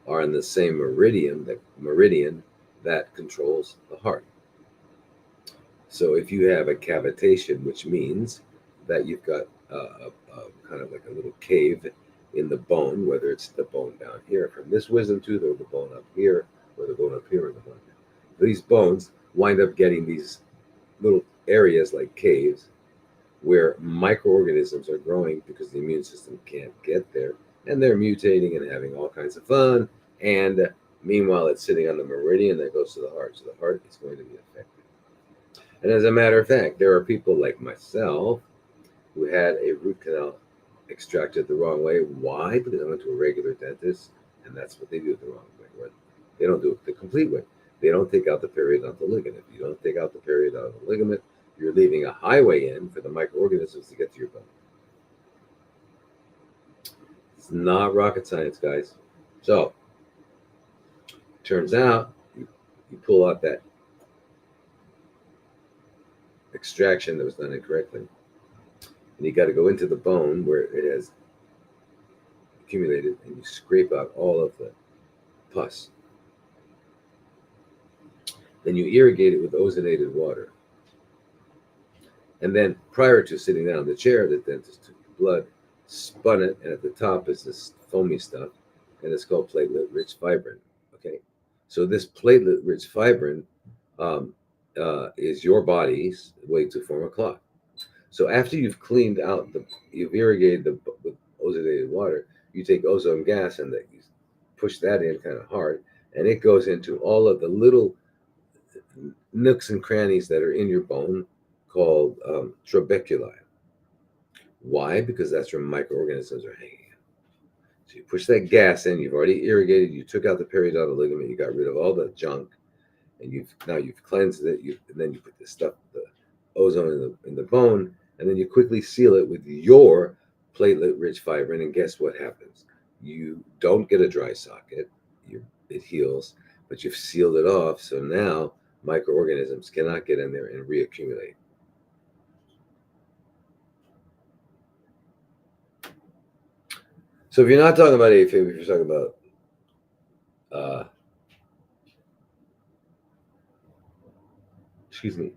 are in the same meridian that controls the heart. So if you have a cavitation, which means that you've got a kind of like a little cave in the bone, whether it's the bone down here from this wisdom tooth, or the bone up here, or the bone up here, or the bone here. These bones wind up getting these little areas like caves where microorganisms are growing because the immune system can't get there, and they're mutating and having all kinds of fun. And meanwhile, it's sitting on the meridian that goes to the heart, so the heart is going to be affected. And as a matter of fact, there are people like myself who had a root canal extracted the wrong way. Why? Because I went to a regular dentist, and that's what they do it the wrong way. Right? They don't do it the complete way. They don't take out the periodontal ligament. If you don't take out the periodontal ligament, you're leaving a highway in for the microorganisms to get to your bone. It's not rocket science, guys. So, turns out you pull out that extraction that was done incorrectly, and you got to go into the bone where it has accumulated, and you scrape out all of the pus. Then you irrigate it with ozonated water. And then prior to sitting down in the chair, the dentist took the blood, spun it, and at the top is this foamy stuff, and it's called platelet-rich fibrin. Okay, so this platelet-rich fibrin is your body's way to form a clot. So after you've cleaned out you've irrigated with ozonated water, you take ozone gas and you push that in kind of hard, and it goes into all of the little nooks and crannies that are in your bone called trabeculi. Why? Because that's where microorganisms are hanging out. So you push that gas in, you've already irrigated, you took out the periodontal ligament, you got rid of all the junk, and you've cleansed it, and then you put the ozone in the bone, and then you quickly seal it with your platelet-rich fibrin, and guess what happens? You don't get a dry socket, it heals, but you've sealed it off, so now microorganisms cannot get in there and reaccumulate. So if you're not talking about AFib, if you're talking about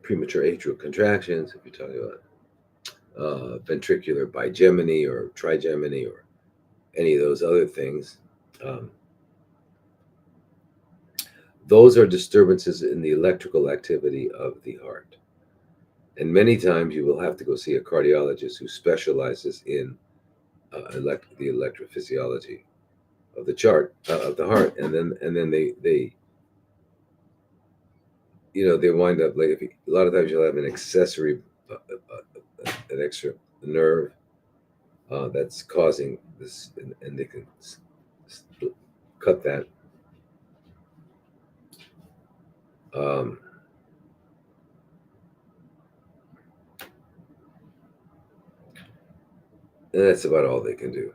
premature atrial contractions, if you're talking about ventricular bigeminy or trigeminy or any of those other things, Those are disturbances in the electrical activity of the heart. And many times you will have to go see a cardiologist who specializes in the electrophysiology of the chart of the heart, and then they they wind up like a lot of times you'll have an accessory, an extra nerve that's causing this, and they can cut that. Um, and that's about all they can do.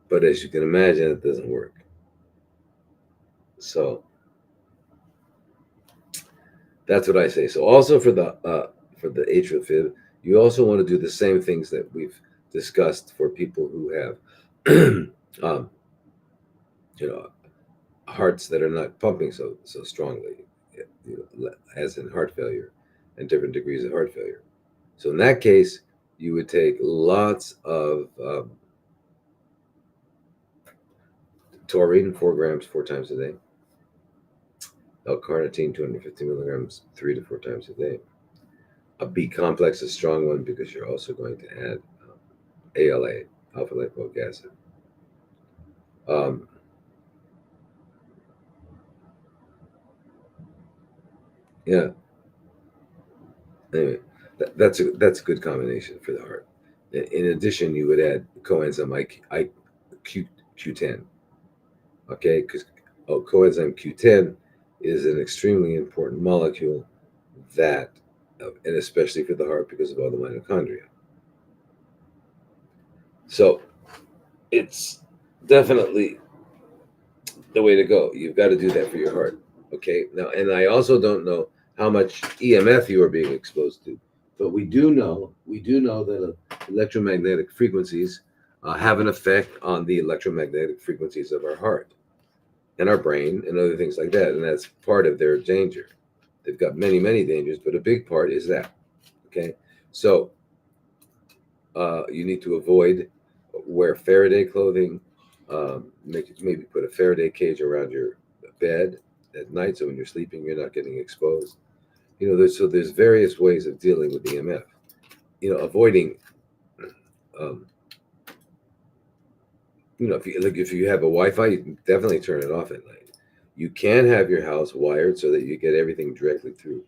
But as you can imagine, it doesn't work. So that's what I say. So also for the atrial fib, you also want to do the same things that we've discussed for people who have, um, you know, hearts that are not pumping so strongly, as in heart failure, and different degrees of heart failure. So in that case, you would take lots of taurine, 4 grams, 4 times a day. L-carnitine, 250 milligrams, 3 to 4 times a day. A B complex, a strong one, because you're also going to add ALA, alpha lipoic acid. Um, yeah. Anyway, that's a good combination for the heart. In addition, you would add coenzyme Q10. Okay, because coenzyme Q10 is an extremely important molecule that, and especially for the heart because of all the mitochondria. So it's definitely the way to go. You've got to do that for your heart. Okay. Now, and I also don't know how much EMF you are being exposed to, but we do know that electromagnetic frequencies have an effect on the electromagnetic frequencies of our heart and our brain and other things like that, and that's part of their danger. They've got many dangers, but a big part is that. Okay, so you need to avoid wear Faraday clothing. Maybe put a Faraday cage around your bed at night, so when you're sleeping, you're not getting exposed. There's various ways of dealing with EMF. Avoiding. Um, if you have a Wi-Fi, you can definitely turn it off at night. You can have your house wired so that you get everything directly through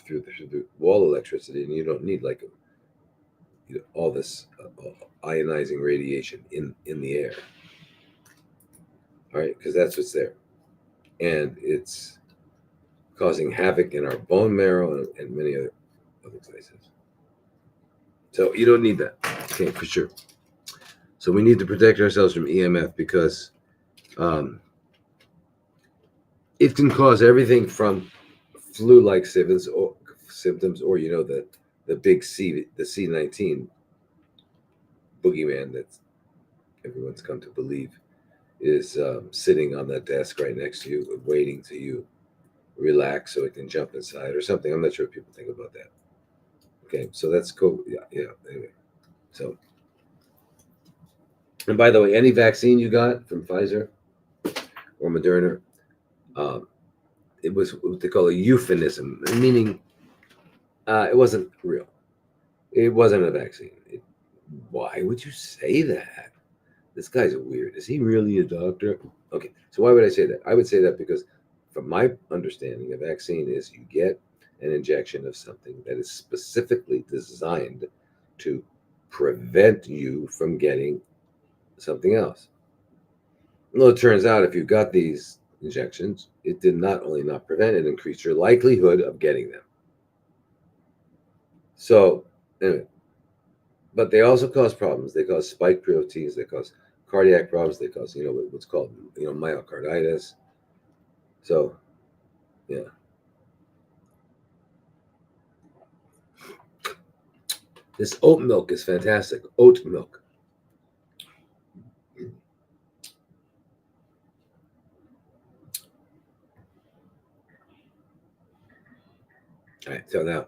the wall electricity, and you don't need like all this ionizing radiation in the air. All right, because that's what's there, and it's causing havoc in our bone marrow and many other places. So you don't need that. Okay, for sure. So we need to protect ourselves from EMF because um, it can cause everything from flu-like symptoms, or the big the C19 boogeyman that everyone's come to believe is sitting on that desk right next to you, waiting to you relax so it can jump inside or something. I'm not sure what people think about that. Okay, so that's cool. Yeah, yeah. Anyway, so, and by the way, any vaccine you got from Pfizer or Moderna, um, it was what they call a euphemism, meaning it wasn't real. It wasn't a vaccine. Why would you say that? This guy's weird. Is he really a doctor? Okay, so why would I say that? I would say that because, from my understanding, a vaccine is you get an injection of something that is specifically designed to prevent you from getting something else. Well, it turns out if you got these injections, it did not only not prevent, it increased your likelihood of getting them. So, anyway, but they also cause problems. They cause spike proteins. They cause cardiac problems. They cause what's called myocarditis. So yeah, this oat milk is fantastic. Oat milk. All right, so now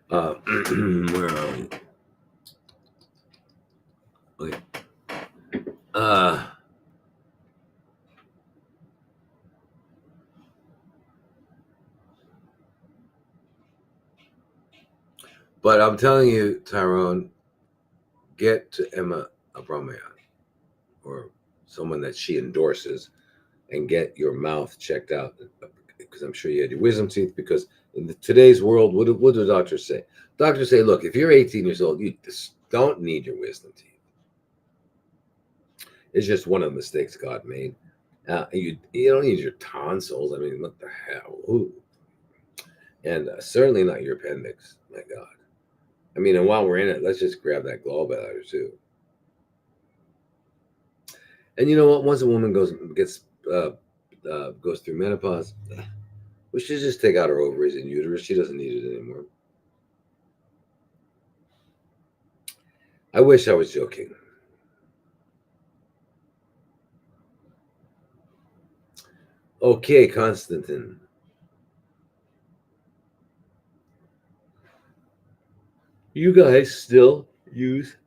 where are we? Okay. Uh, but I'm telling you, Tyrone, get to Emma Abramayan or someone that she endorses and get your mouth checked out because I'm sure you had your wisdom teeth. Because in today's world, what do doctors say? Doctors say, look, if you're 18 years old, you just don't need your wisdom teeth. It's just one of the mistakes God made. You don't need your tonsils. I mean, what the hell? Ooh. And certainly not your appendix. My God. I mean, and while we're in it, let's just grab that gallbladder too. And you know what? Once a woman goes through menopause, we should just take out her ovaries and uterus. She doesn't need it anymore. I wish I was joking. Okay, Constantine. You guys still use,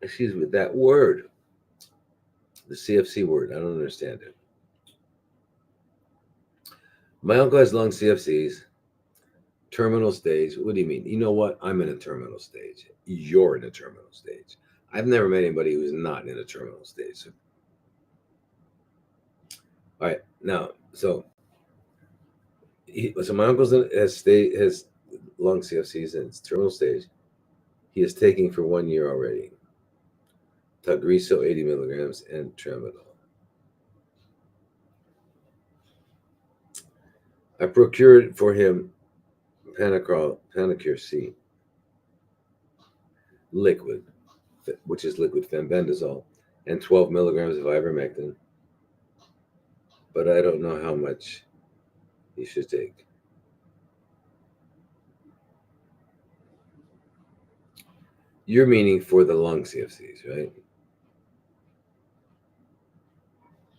excuse me, that word, the CFC word. I don't understand it. My uncle has lung CFCs, terminal stage. What do you mean? You know what? I'm in a terminal stage. You're in a terminal stage. I've never met anybody who's not in a terminal stage. So, all right, now, so my uncle's has lung CFCs and it's terminal stage. He is taking for 1 year already. Tagrisso 80 milligrams and tramadol. I procured for him Panacur C liquid, which is liquid fenbendazole, and 12 milligrams of ivermectin, but I don't know how much he should take. You're meaning for the lung CFCs, right?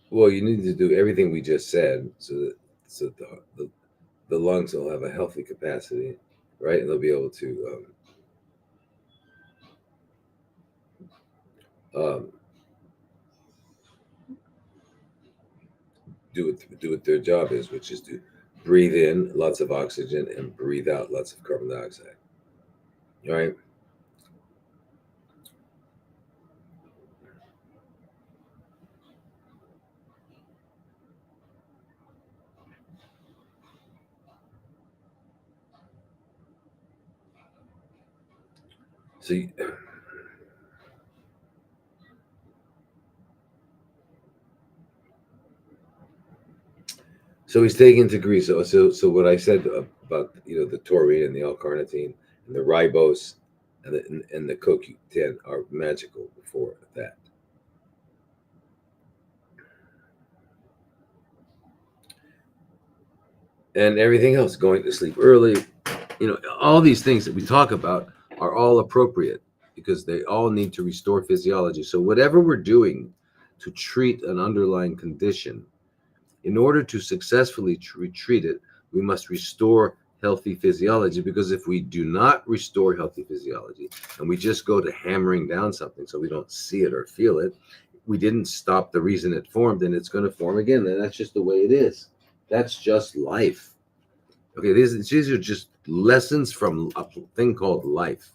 Well, you need to do everything we just said so that the lungs will have a healthy capacity, right? And they'll be able to um, do what their job is, which is to breathe in lots of oxygen and breathe out lots of carbon dioxide. All right. So, so he's taking Tagrisso. So what I said about the taurine and the L-carnitine and the ribose and the CoQ10 are magical before that. And everything else, going to sleep early, all these things that we talk about are all appropriate because they all need to restore physiology. So whatever we're doing to treat an underlying condition, in order to successfully treat it, we must restore healthy physiology, because if we do not restore healthy physiology and we just go to hammering down something so we don't see it or feel it, we didn't stop the reason it formed, and it's going to form again. And that's just the way it is. That's just life. Okay, these are just lessons from a thing called life.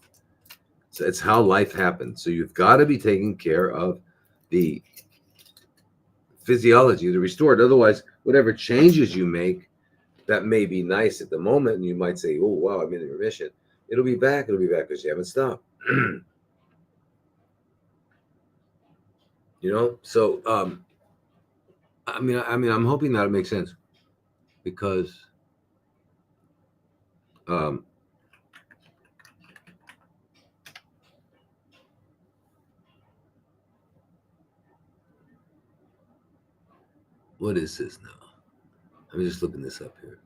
So it's how life happens. So you've got to be taking care of the physiology to restore it. Otherwise, whatever changes you make that may be nice at the moment, and you might say, "Oh, wow, I'm in remission." It'll be back. It'll be back because you haven't stopped. So I'm hoping that it makes sense because um, what is this now? I'm just looking this up here.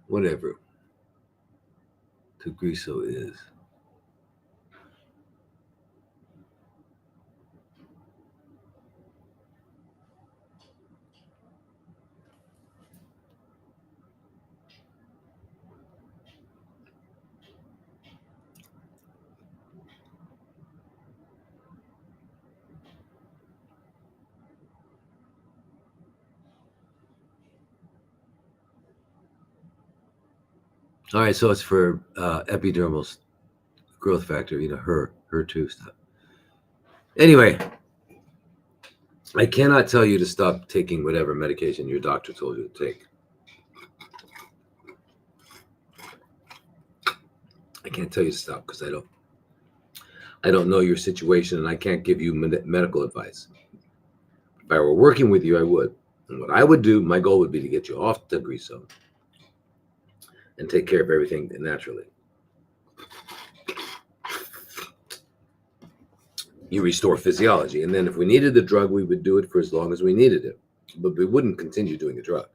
Whatever Tagrisso is. All right, so it's for epidermal growth factor, HER2 stuff. Anyway, I cannot tell you to stop taking whatever medication your doctor told you to take. I can't tell you to stop because I don't know your situation and I can't give you medical advice. If I were working with you, I would. And what I would do, my goal would be to get you off the greaso and take care of everything naturally. You restore physiology. And then if we needed the drug, we would do it for as long as we needed it. But we wouldn't continue doing the drug.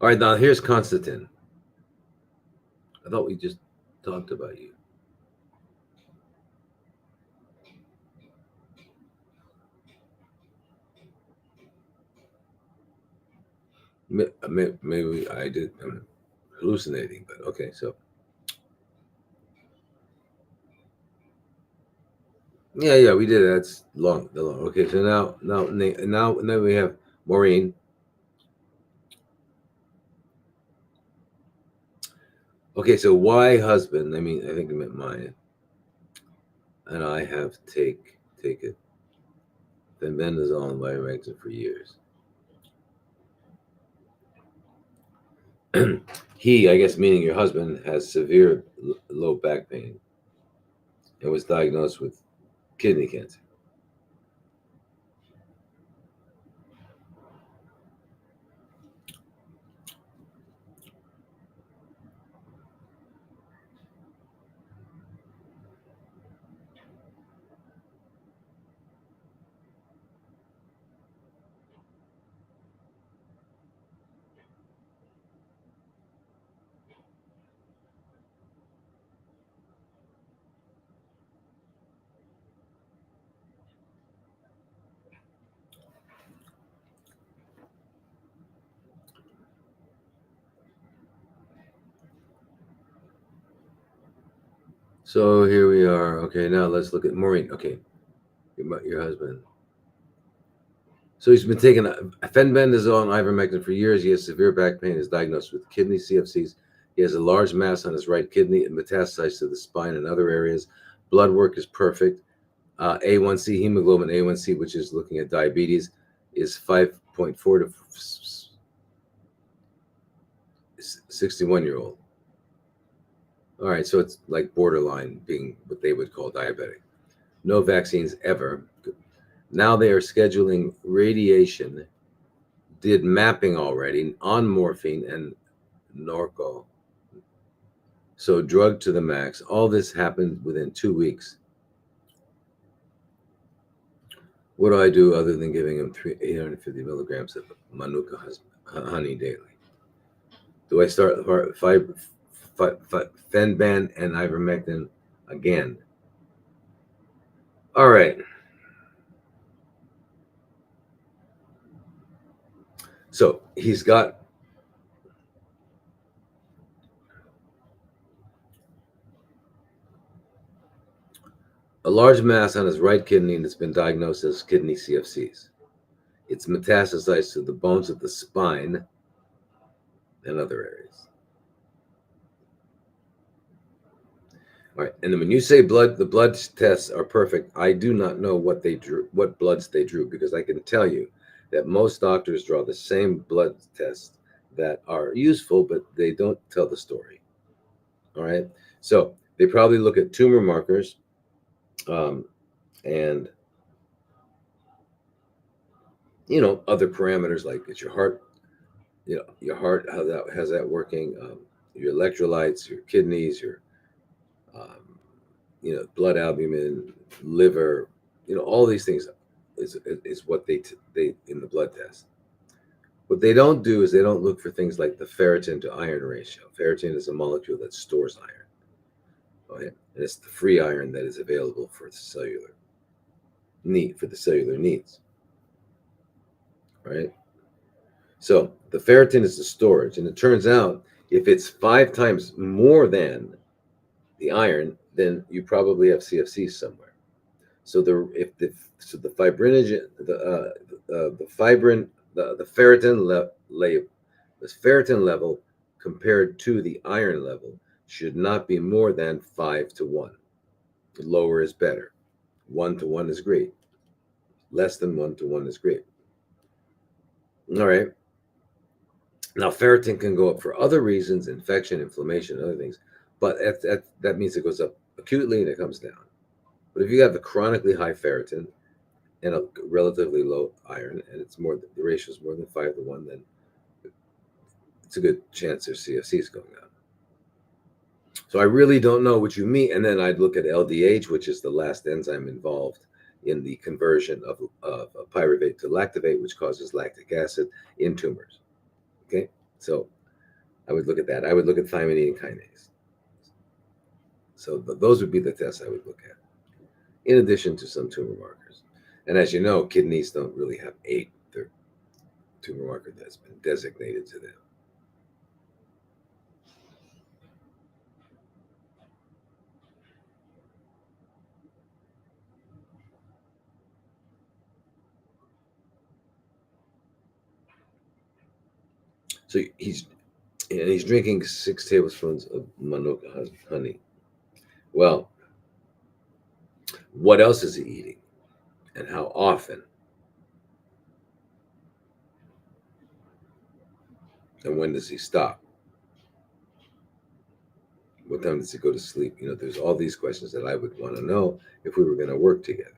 All right, now here's Constantine. I thought we just talked about you. Maybe I did. I'm hallucinating, but okay. So yeah, we did it. That's long. Okay, so now we have Maureen. Okay, so why husband? I mean, I think I meant mine. And I have take it. Bendazole and Viagra for years. He, I guess, meaning your husband, has severe low back pain and was diagnosed with kidney cancer. So here we are. Okay, now let's look at Maureen. Okay, your husband. So he's been taking fenbendazole and ivermectin for years. He has severe back pain. Is diagnosed with kidney CFCs. He has a large mass on his right kidney and metastasized to the spine and other areas. Blood work is perfect. A1C, hemoglobin A1C, which is looking at diabetes, is 5.4 to 61-year-old. All right, so it's like borderline being what they would call diabetic. No vaccines ever. Now they are scheduling radiation, did mapping already on morphine and Norco. So drug to the max. All this happened within 2 weeks. What do I do other than giving him 850 milligrams of Manuka honey daily? Do I start Fenban and ivermectin again? All right. So he's got a large mass on his right kidney and it's been diagnosed as kidney CFCs. It's metastasized to the bones of the spine and other areas. All right, and then when you say blood, the blood tests are perfect. I do not know what bloods they drew, because I can tell you that most doctors draw the same blood tests that are useful, but they don't tell the story. All right, so they probably look at tumor markers, and other parameters like it's your heart, your heart, how's that working, your electrolytes, your kidneys, your blood albumin, liver, all these things is what they in the blood test. What they don't do is they don't look for things like the ferritin to iron ratio. Ferritin is a molecule that stores iron. Okay? And it's the free iron that is available for the cellular needs. Right? So the ferritin is the storage, and it turns out if it's 5 times more than the iron, then you probably have CFC somewhere. So the fibrinogen the fibrin the ferritin the ferritin level compared to the iron level should not be more than 5 to 1. Lower is better. 1 to 1 is great. Less than 1 to 1 is great. All right. Now, ferritin can go up for other reasons, infection, inflammation, other things, but that means it goes up acutely and it comes down. But if you have a chronically high ferritin and a relatively low iron, and the ratio is more than 5 to 1, then it's a good chance their CFC is going up. So I really don't know what you mean. And then I'd look at LDH, which is the last enzyme involved in the conversion of pyruvate to lactivate, which causes lactic acid in tumors. Okay, so I would look at that. I would look at thymidine kinase. So those would be the tests I would look at, in addition to some tumor markers. And as you know, kidneys don't really have a tumor marker that's been designated to them. So he's drinking 6 tablespoons of manuka honey. Well, what else is he eating, and how often, and when does he stop? What time does he go to sleep? There's all these questions that I would want to know if we were going to work together.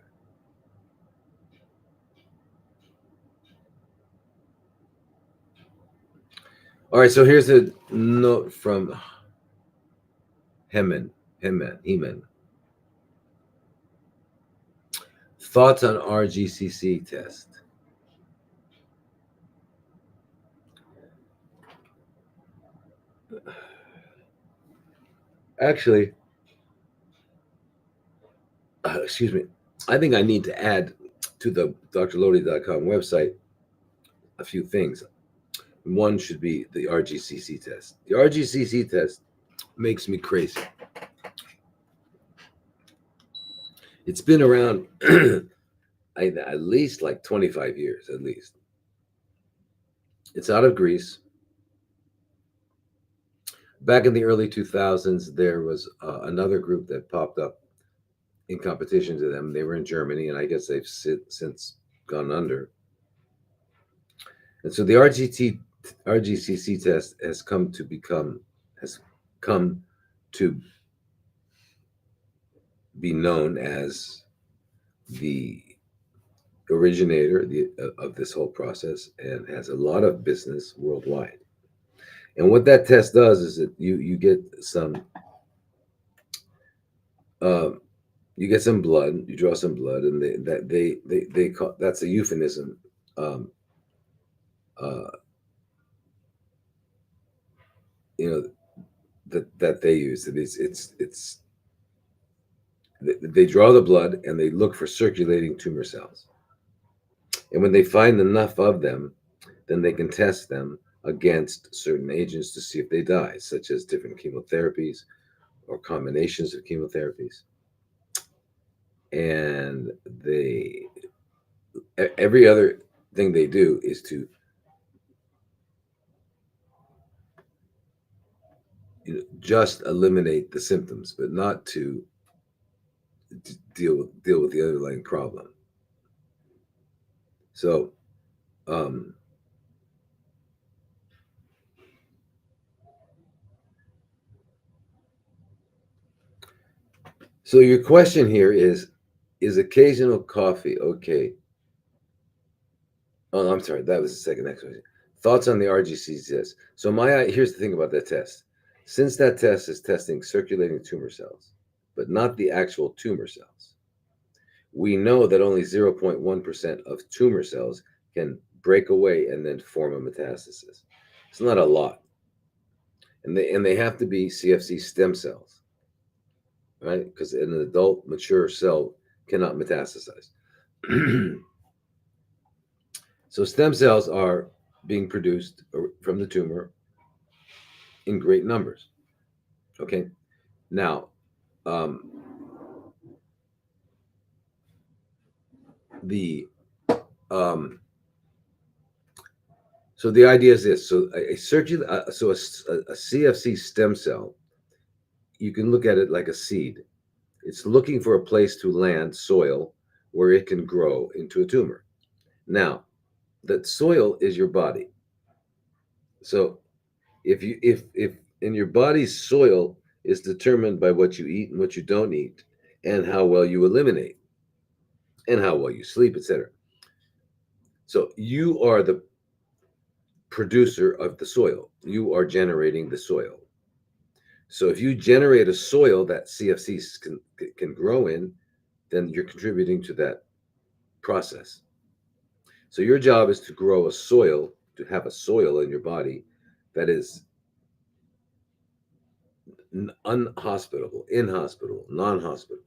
All right, so here's a note from Heman. Thoughts on RGCC test? Actually, excuse me, I think I need to add to the drlodi.com website a few things. One should be the RGCC test. The RGCC test makes me crazy. It's been around at least like 25 years, at least. It's out of Greece. Back in the early 2000s, there was another group that popped up in competition to them. They were in Germany, and I guess they've since gone under. And so the RGCC test has come to be known as the originator of this whole process, and has a lot of business worldwide. And what that test does is that you get some blood, you draw some blood, and they call that's a euphemism. Um, uh, you know that they use. It's they draw the blood and they look for circulating tumor cells. And when they find enough of them, then they can test them against certain agents to see if they die, such as different chemotherapies or combinations of chemotherapies. And every other thing they do is to just eliminate the symptoms, but not to deal with the underlying problem. So, um, so your question here is occasional coffee okay? Oh, I'm sorry, that was the second next question. Thoughts on the RGC test? So here's the thing about that test. Since that test is testing circulating tumor cells, but not the actual tumor cells, we know that only 0.1% of tumor cells can break away and then form a metastasis. It's not a lot. And they have to be CFC stem cells, right? Because an adult mature cell cannot metastasize. So stem cells are being produced from the tumor in great numbers. Okay. Now, um, the um, so the idea is this: so a CFC stem cell, you can look at it like a seed. It's looking for a place to land soil where it can grow into a tumor. Now, that soil is your body. So if in your body's soil is determined by what you eat and what you don't eat, and how well you eliminate, and how well you sleep, etc. So you are the producer of the soil. You are generating the soil. So if you generate a soil that CFCs can grow in, then you're contributing to that process. So your job is to grow a soil, to have a soil in your body that is unhospitable, inhospitable, non-hospitable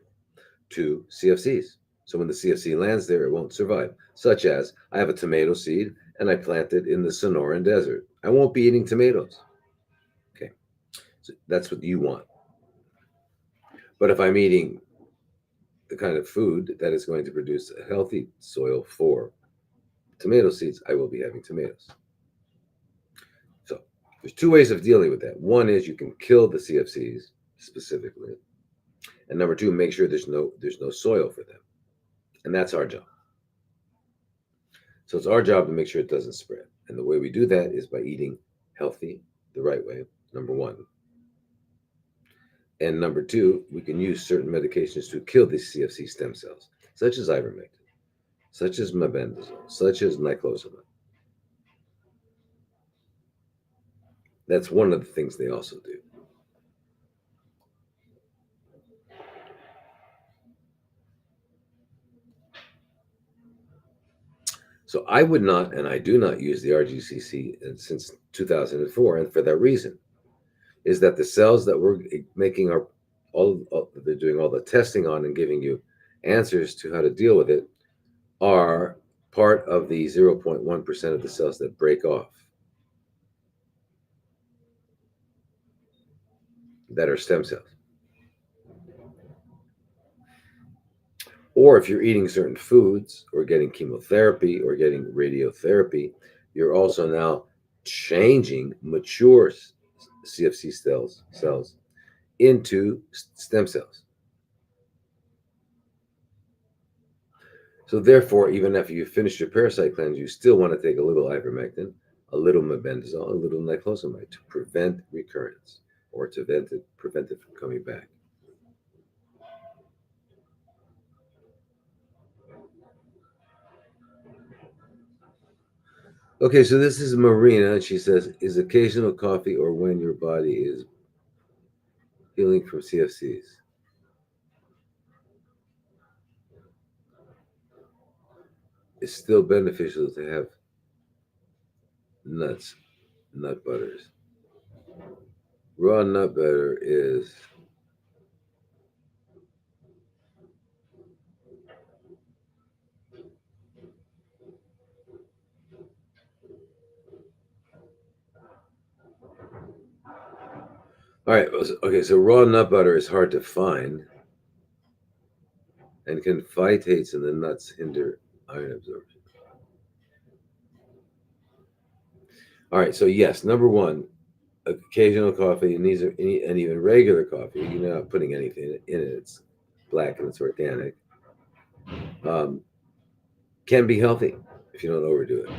to CFCs. So when the CFC lands there, it won't survive. Such as, I have a tomato seed and I plant it in the Sonoran Desert. I won't be eating tomatoes. Okay, so that's what you want. But if I'm eating the kind of food that is going to produce a healthy soil for tomato seeds, I will be having tomatoes. So there's two ways of dealing with that. One is you can kill the CFCs specifically, and number two, make sure there's no soil for them, and that's our job. So it's our job to make sure it doesn't spread, and the way we do that is by eating healthy the right way. Number one, and number two, we can use certain medications to kill these CFC stem cells, such as ivermectin, such as mebendazole, such as niclosamide. That's one of the things they also do. So I would not, and I do not use the RGCC since 2004, and for that reason, is that the cells that we're making all they're doing all the testing on and giving you answers to how to deal with it are part of the 0.1% of the cells that break off that are stem cells. Or if you're eating certain foods or getting chemotherapy or getting radiotherapy, you're also now changing mature CFC cells into stem cells. So therefore, even after you finish your parasite cleanse, you still want to take a little ivermectin, a little mebendazole, a little niclosamide to prevent recurrence or to prevent it from coming back. Okay, so this is Marina, and she says, is occasional coffee or when your body is healing from CFCs? It's still beneficial to have nuts, nut butters. Raw nut butter is all right. Okay, so raw nut butter is hard to find, and can phytates in the nuts hinder iron absorption? All right, so yes, number one, occasional coffee, and and even regular coffee. You're not putting anything in it; it's black and it's organic. Um, can be healthy if you don't overdo it.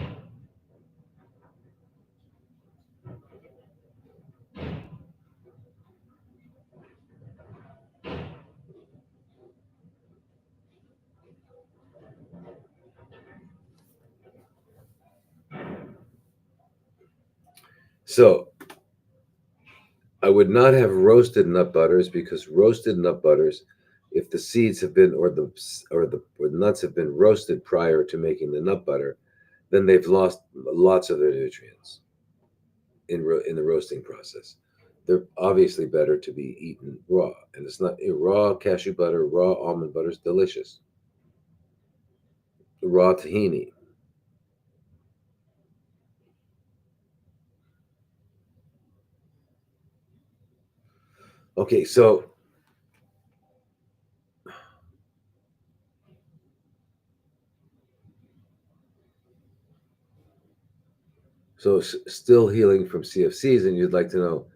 So I would not have roasted nut butters, because roasted nut butters, if the seeds have been or the nuts have been roasted prior to making the nut butter, then they've lost lots of their nutrients in the roasting process. They're obviously better to be eaten raw, and it's not raw cashew butter, raw almond butter is delicious. The raw tahini. Okay, so So still healing from CFCs, and you'd like to know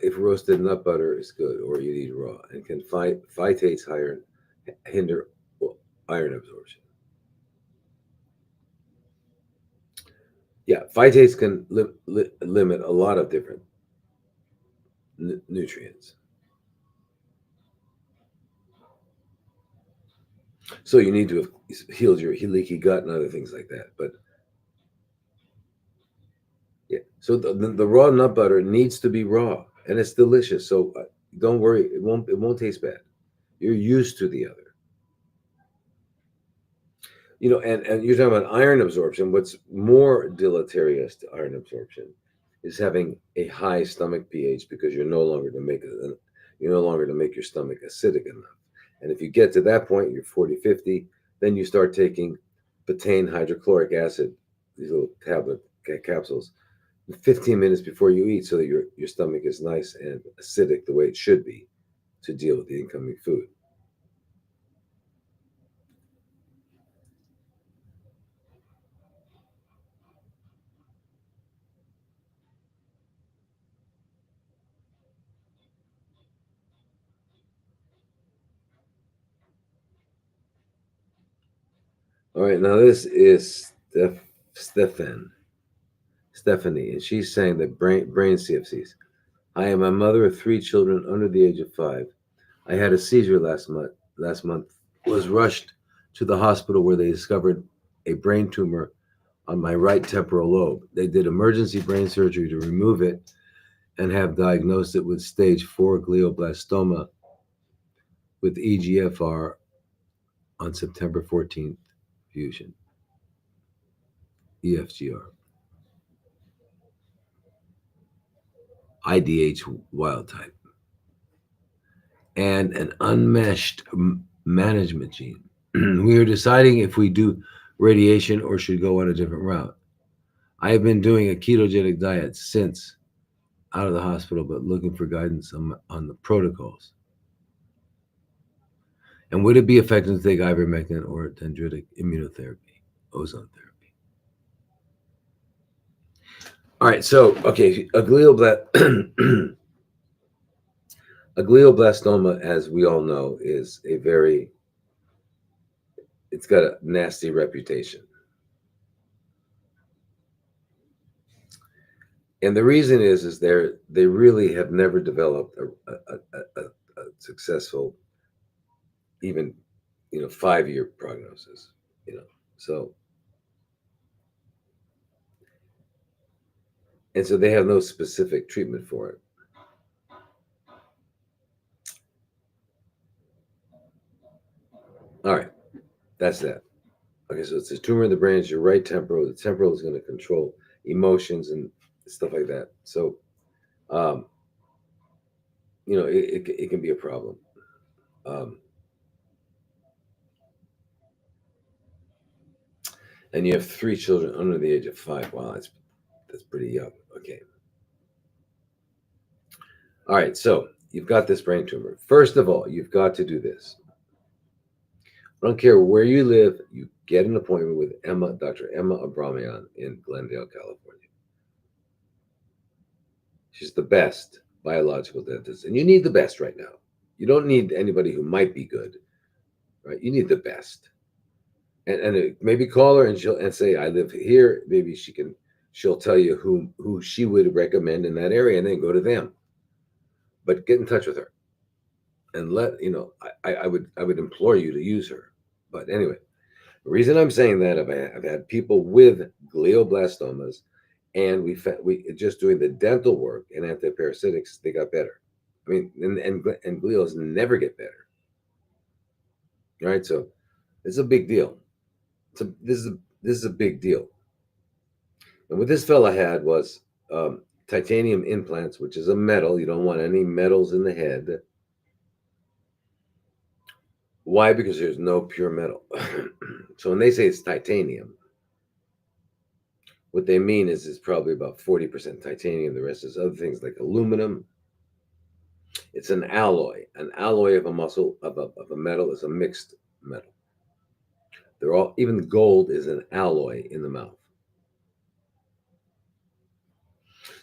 if roasted nut butter is good or you eat raw, and can phytates iron hinder iron absorption. Yeah, phytates can limit a lot of different nutrients. So you need to have healed your leaky gut and other things like that. But yeah, so the raw nut butter needs to be raw, and it's delicious. So don't worry, it won't taste bad. You're used to the other. And you're talking about iron absorption. What's more deleterious to iron absorption is having a high stomach pH because you're no longer to make your stomach acidic enough. And if you get to that point, you're 40, 50, then you start taking betaine hydrochloric acid, these little tablet capsules, 15 minutes before you eat, so that your stomach is nice and acidic the way it should be to deal with the incoming food. All right, now this is Stefan. Stephanie, and she's saying that brain CFCs. I am a mother of 3 children under the age of 5. I had a seizure last month. Was rushed to the hospital where they discovered a brain tumor on my right temporal lobe. They did emergency brain surgery to remove it and have diagnosed it with stage 4 glioblastoma with EGFR on September 14th fusion, EFGR, IDH wild type, and an unmeshed management gene. We are deciding if we do radiation or should go on a different route. I have been doing a ketogenic diet since out of the hospital, but looking for guidance on the protocols. And would it be effective to take ivermectin or dendritic immunotherapy, ozone therapy? All right, so okay, a glioblastoma, as we all know, is it's got a nasty reputation. And the reason is they really have never developed a successful, even 5-year prognosis. So and so they have no specific treatment for it. All right, that's that. Okay, so it's a tumor in the brain. It's your right temporal. The temporal is going to control emotions and stuff like that. So, um, it can be a problem. Um, and you have 3 children under the age of 5. Wow, that's pretty young. Okay. All right, so you've got this brain tumor. First of all, you've got to do this. I don't care where you live, you get an appointment with Dr. Emma Abramian in Glendale, California. She's the best biological dentist, and you need the best right now. You don't need anybody who might be good, right? You need the best. And maybe call her and say, I live here. Maybe she'll tell you who she would recommend in that area, and then go to them. But get in touch with her, and I would implore you to use her. But anyway, the reason I'm saying that, I've had people with glioblastomas, and we just doing the dental work and antiparasitics, they got better. I mean, and glios never get better. All right, so it's a big deal. So this is a big deal. And what this fella had was titanium implants, which is a metal. You don't want any metals in the head. Why? Because there's no pure metal. So when they say it's titanium, what they mean is it's probably about 40% titanium. The rest is other things like aluminum. It's an alloy. An alloy of a metal is a mixed metal. Even gold is an alloy in the mouth.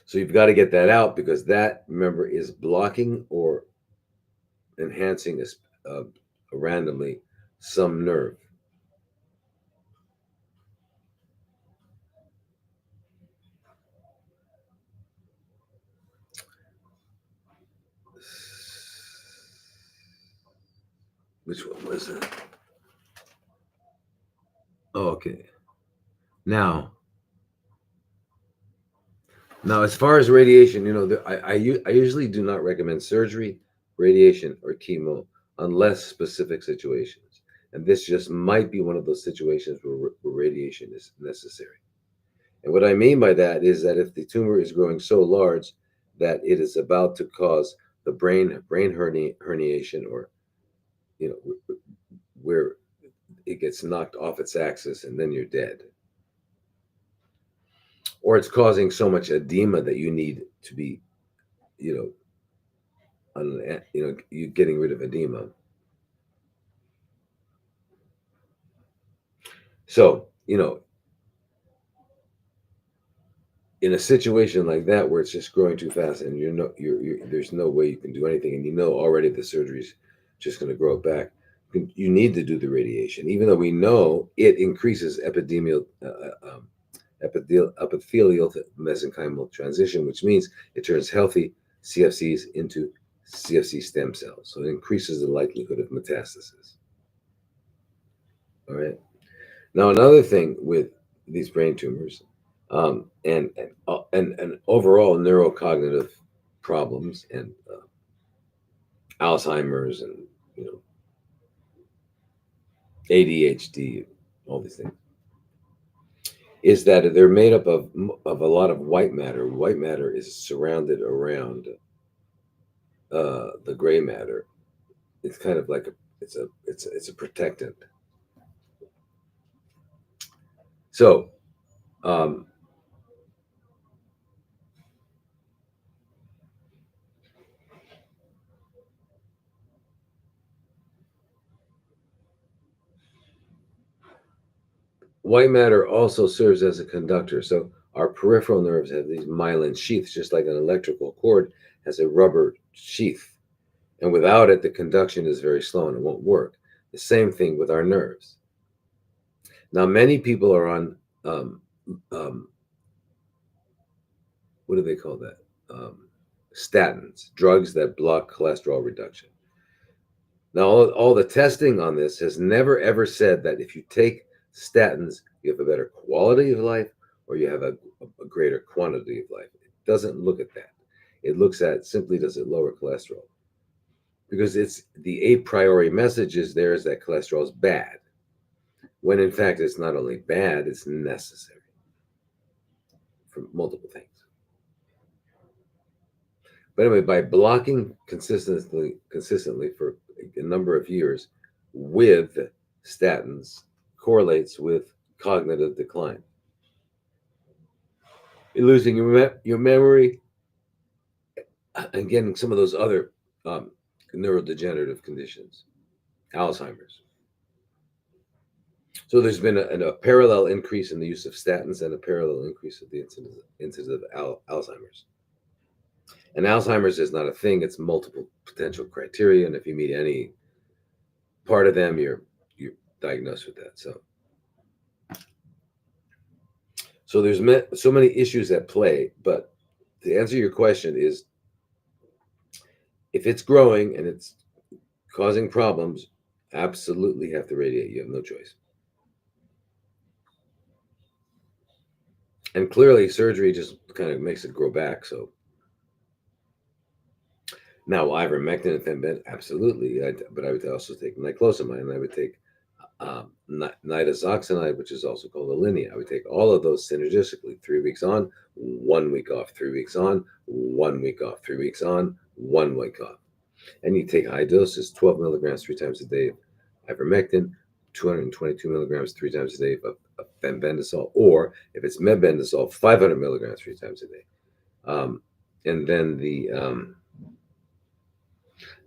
So you've got to get that out because that, remember, is blocking or enhancing randomly some nerve. Which one was that? Oh, okay. Now, now, as far as radiation, I usually do not recommend surgery, radiation, or chemo unless specific situations. And this just might be one of those situations where radiation is necessary. And what I mean by that is that if the tumor is growing so large that it is about to cause the herniation, or where it gets knocked off its axis and then you're dead, or it's causing so much edema that you need to be, you know, you getting rid of edema. So, in a situation like that where it's just growing too fast and there's no way you can do anything, and already the surgery's just going to grow it back, you need to do the radiation, even though we know it increases epithelial mesenchymal transition, which means it turns healthy CFCs into CFC stem cells. So it increases the likelihood of metastasis. All right. Now, another thing with these brain tumors, and overall neurocognitive problems, and Alzheimer's, and you know ADHD, all these things, is that they're made up of a lot of white matter. White matter is surrounded around the gray matter. It's kind of like it's a protectant. So um, white matter also serves as a conductor. So our peripheral nerves have these myelin sheaths, just like an electrical cord has a rubber sheath. And without it, the conduction is very slow and it won't work. The same thing with our nerves. Now, many people are on, um, um, what do they call that? Statins, drugs that block cholesterol reduction. Now, all the testing on this has never ever said that if you take statins, you have a better quality of life or you have a greater quantity of life. It doesn't look at that. It looks at simply, does it lower cholesterol? Because it's the a priori message is there is that cholesterol is bad, when in fact it's not only bad, it's necessary for multiple things. But anyway, by blocking consistently for a number of years with statins correlates with cognitive decline. You're losing your memory and getting some of those other um, neurodegenerative conditions, Alzheimer's. So there's been a parallel increase in the use of statins and a parallel increase of the incidence of Alzheimer's. And Alzheimer's is not a thing; it's multiple potential criteria, and if you meet any part of them, you're diagnosed with that. So there's so many issues at play. But to answer your question is, if it's growing and it's causing problems, absolutely have to radiate. You have no choice. And clearly, surgery just kind of makes it grow back. So now, ivermectin and fenbendazole, absolutely. But I would also take niclosamide, and I would take nitazoxanide, which is also called Alinea. I would take all of those synergistically, 3 weeks on, 1 week off, 3 weeks on, 1 week off, 3 weeks on, 1 week off. And you take high doses, 12 milligrams 3 times a day of ivermectin, 222 milligrams 3 times a day of fenbendazole, or if it's mebendazole, 500 milligrams 3 times a day. And then the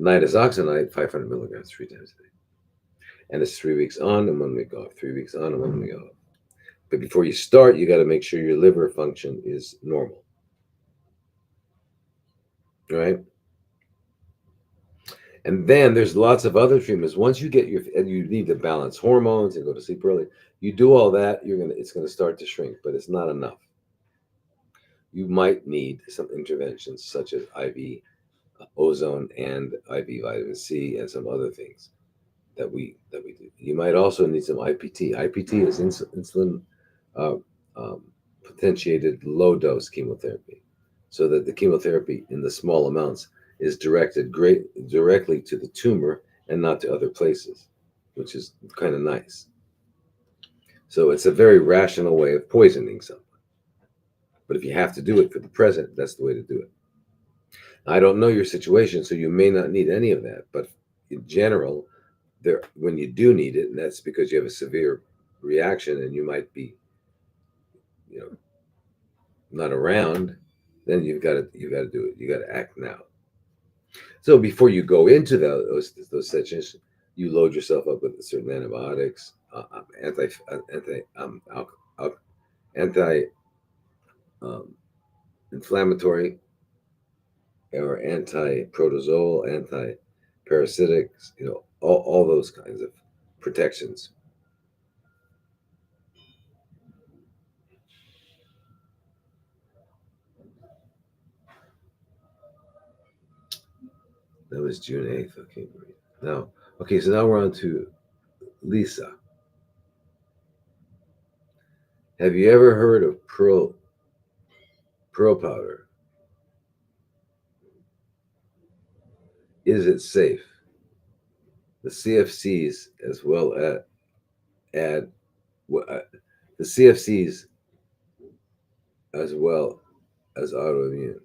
nitazoxanide, 500 milligrams 3 times a day. And it's 3 weeks on and 1 week off, 3 weeks on and 1 week off. But before you start, you got to make sure your liver function is normal. right? And then there's lots of other treatments. Once you get and you need to balance hormones and go to sleep early, you do all that, it's gonna start to shrink, but it's not enough. You might need some interventions such as IV ozone and IV vitamin C and some other things that we do. You might also need some IPT. IPT is insulin uh, um, potentiated low dose chemotherapy, so that the chemotherapy in the small amounts is directly to the tumor and not to other places, which is kind of nice. So it's a very rational way of poisoning someone. But if you have to do it for the present, that's the way to do it. I don't know your situation, so you may not need any of that. But in general, there when you do need it, and that's because you have a severe reaction and you might be, you know, not around, then you've got to do it. You got to act now. So before you go into those sessions, you load yourself up with certain antibiotics, anti um, inflammatory or anti-protozoal, anti-parasitics, all those kinds of protections. That was June 8th. Okay, great. Now, okay, so now we're on to Lisa. Have you ever heard of pearl powder? Is it safe? The CFCs as well add uh, the CFCs as well as autoimmune.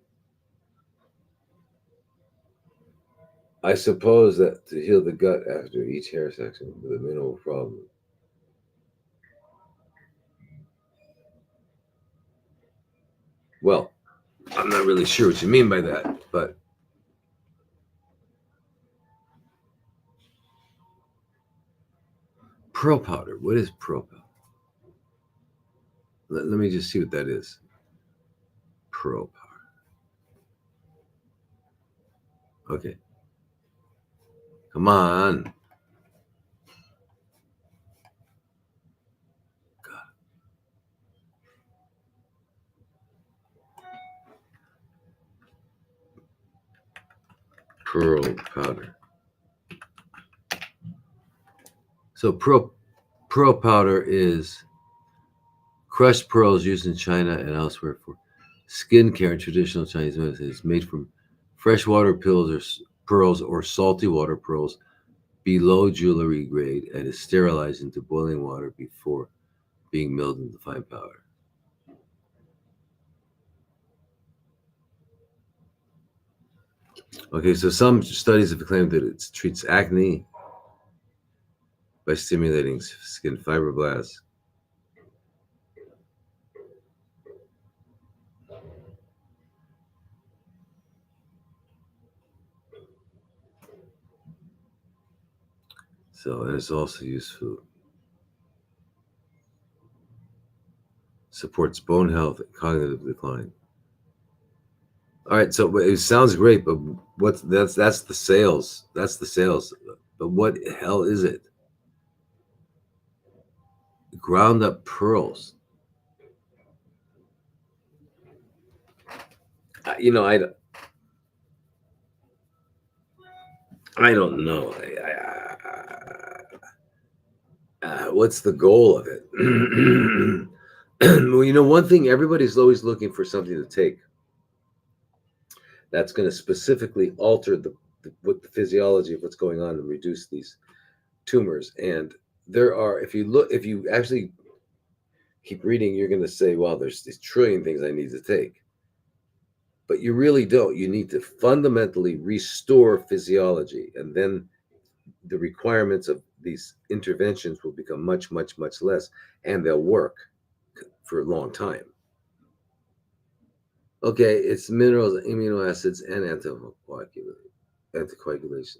I suppose that to heal the gut after each hair section with a minimal problem. Well, I'm not really sure what you mean by that, but pearl powder. What is pearl powder? Let me just see what that is. Pearl powder. Okay, come on. God, pearl powder. So pearl powder is crushed pearls used in China and elsewhere for skincare and traditional Chinese medicine. It's made from freshwater pearls or salty water pearls below jewelry grade and is sterilized into boiling water before being milled into fine powder. Okay, so some studies have claimed that it treats acne by stimulating skin fibroblasts. So, and it's also useful, supports bone health and cognitive decline. All right, so it sounds great, but that's the sales. That's the sales. But what the hell is it? Ground up pearls. You know, I don't know. What's the goal of it? Well, one thing everybody's always looking for something to take that's going to specifically alter what the physiology of what's going on and reduce these tumors. And there are, if you actually keep reading, you're going to say, "Well, there's these trillion things I need to take," but you really don't. You need to fundamentally restore physiology, and then the requirements of these interventions will become much, much, much less, and they'll work for a long time. Okay, it's minerals, amino acids, and anticoagulation.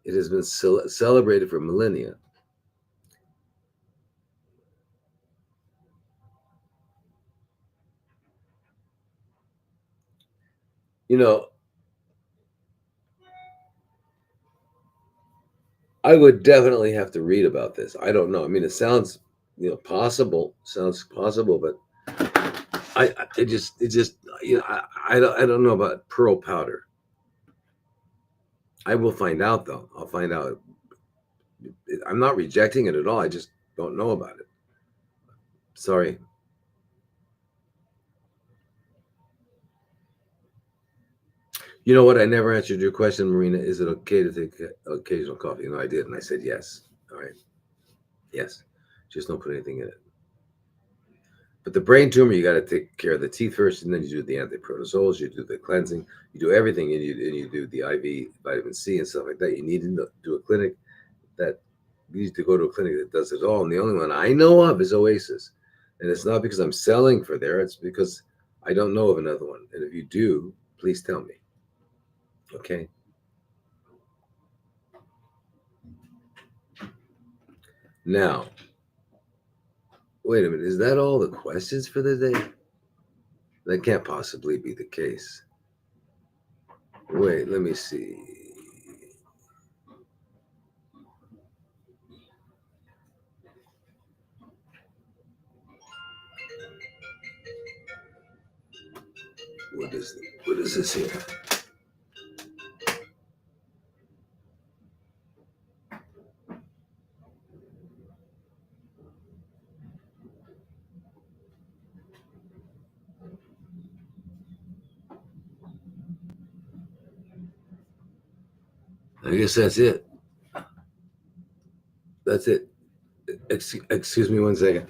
It has been celebrated for millennia. You know, I would definitely have to read about this. I don't know. I mean, it sounds, possible. Sounds possible, but it just, I don't know about pearl powder. I will find out though. I'll find out. I'm not rejecting it at all. I just don't know about it. Sorry. You know what? I never answered your question, Marina. Is it okay to take occasional coffee? No, I did, and I said yes. All right. Yes. Just don't put anything in it. But the brain tumor, you got to take care of the teeth first, and then you do the antiprotozoals, you do the cleansing, you do everything, and you do the IV vitamin C and stuff like that. You need to do a clinic that you need to go to a clinic that does it all. And the only one I know of is Oasis, and it's not because I'm selling for there; it's because I don't know of another one. And if you do, please tell me. Okay. Now, wait a minute. Is that all the questions for the day? That can't possibly be the case. Wait, let me see. What is this here? I guess that's it. That's it. Excuse me 1 second.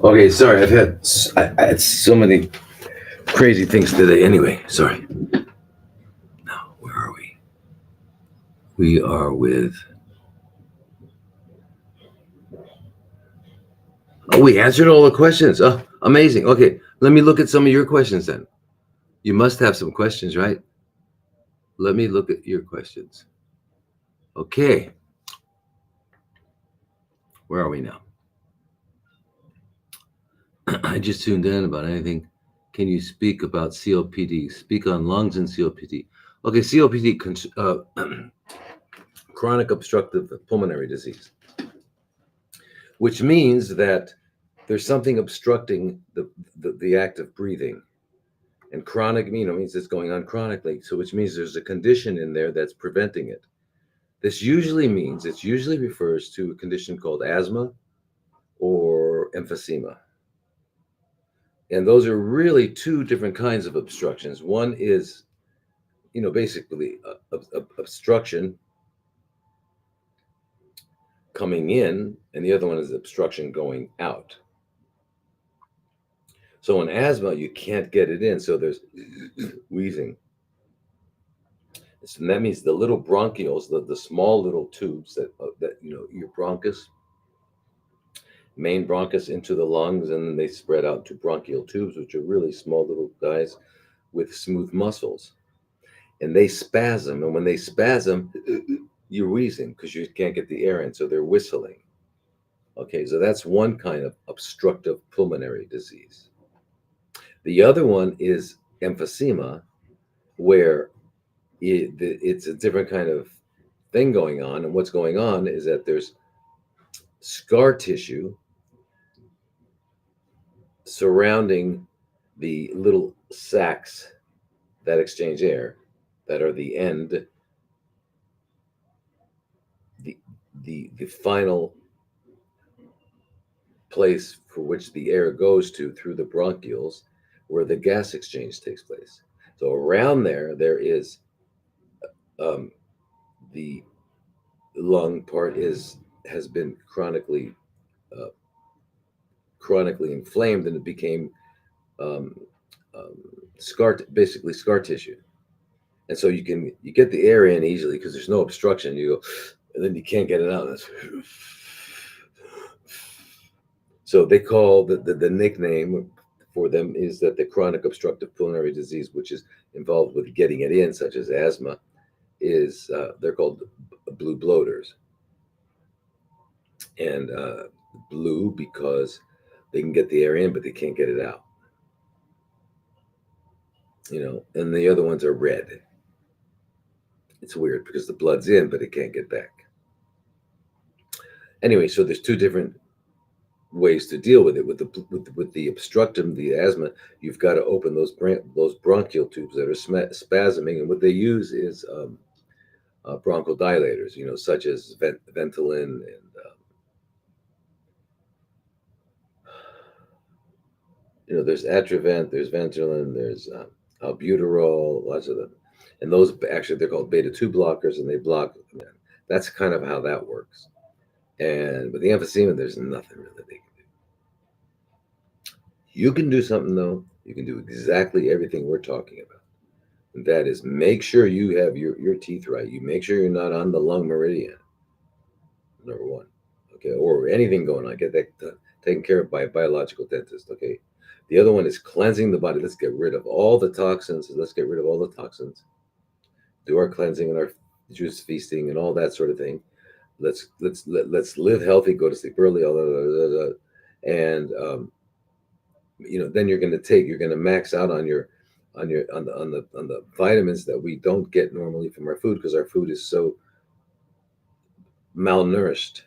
Okay, sorry. I had so many crazy things today. Anyway, sorry. Now, where are we? We are with. Oh, we answered all the questions. Oh, amazing. Okay, let me look at some of your questions then. You must have some questions, right? Let me look at your questions. Okay, where are we now? I just tuned in about anything. Can you speak about COPD? Speak on lungs and COPD. Okay, COPD, chronic obstructive pulmonary disease, which means that there's something obstructing the act of breathing. And chronic, means it's going on chronically. So, which means there's a condition in there that's preventing it. This usually refers to a condition called asthma or emphysema. And those are really two different kinds of obstructions. One is, basically obstruction coming in, and the other one is obstruction going out. So in asthma, you can't get it in, so there's wheezing. And that means the little bronchioles, the small little tubes that your bronchus, main bronchus into the lungs, and then they spread out to bronchial tubes, which are really small little guys with smooth muscles. And they spasm, and when they spasm, you're wheezing because you can't get the air in, so they're whistling. Okay, so that's one kind of obstructive pulmonary disease. The other one is emphysema, where it's a different kind of thing going on. And what's going on is that there's scar tissue surrounding the little sacs that exchange air, that are the end, the final place for which the air goes to through the bronchioles, where the gas exchange takes place. So around there is the lung part has been uh, chronically inflamed, and it became um, basically scar tissue. And so you get the air in easily because there's no obstruction. You go, and then you can't get it out. So they call the nickname for them is that the chronic obstructive pulmonary disease, which is involved with getting it in, such as asthma, is they're called blue bloaters. And blue because they can get the air in, but they can't get it out. And the other ones are red. It's weird because the blood's in, but it can't get back. Anyway, so there's two different ways to deal with it. With the obstructive, the asthma, you've got to open those bronchial tubes that are spasming, and what they use is bronchodilators, such as Ventolin and there's Atrovent, there's Ventolin, there's albuterol, lots of them, and those actually they're called beta 2 blockers, and they block. That's kind of how that works. And with the emphysema, there's nothing really they can do. You can do something though. You can do exactly everything we're talking about. And that is make sure you have your teeth right. You make sure you're not on the lung meridian. Number one. Okay, or anything going on. Get that taken care of by a biological dentist. Okay. The other one is cleansing the body. Let's get rid of all the toxins. Let's get rid of all the toxins. Do our cleansing and our juice feasting and all that sort of thing. Let's live healthy. Go to sleep early. All that, and then you're going to max out on the vitamins that we don't get normally from our food because our food is so malnourished.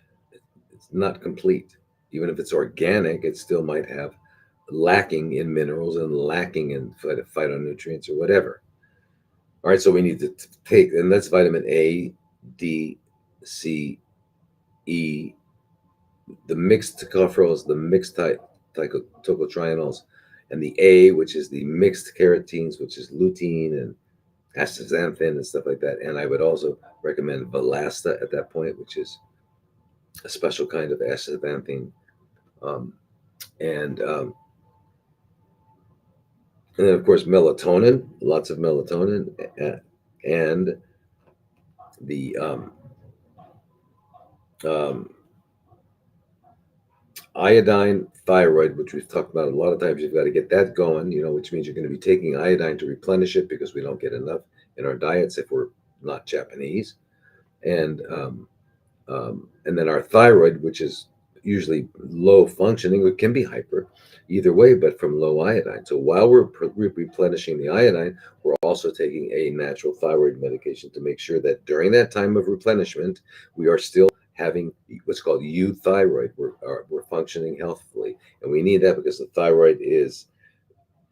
It's not complete. Even if it's organic, it still might have lacking in minerals and lacking in phytonutrients or whatever. All right, so we need to take, and that's vitamin A, D, C, E, the mixed tocopherols, the mixed tocotrienols, and the A, which is the mixed carotenes, which is lutein and astaxanthin and stuff like that. And I would also recommend Valasta at that point, which is a special kind of astaxanthin and and then of course melatonin, lots of melatonin, and the um, iodine thyroid, which we've talked about a lot of times. You've got to get that going, which means you're going to be taking iodine to replenish it because we don't get enough in our diets if we're not Japanese. And then our thyroid, which is usually low functioning, it can be hyper, either way, but from low iodine. So while we're replenishing the iodine, we're also taking a natural thyroid medication to make sure that during that time of replenishment, we are still having what's called euthyroid. We're functioning healthfully, and we need that because the thyroid is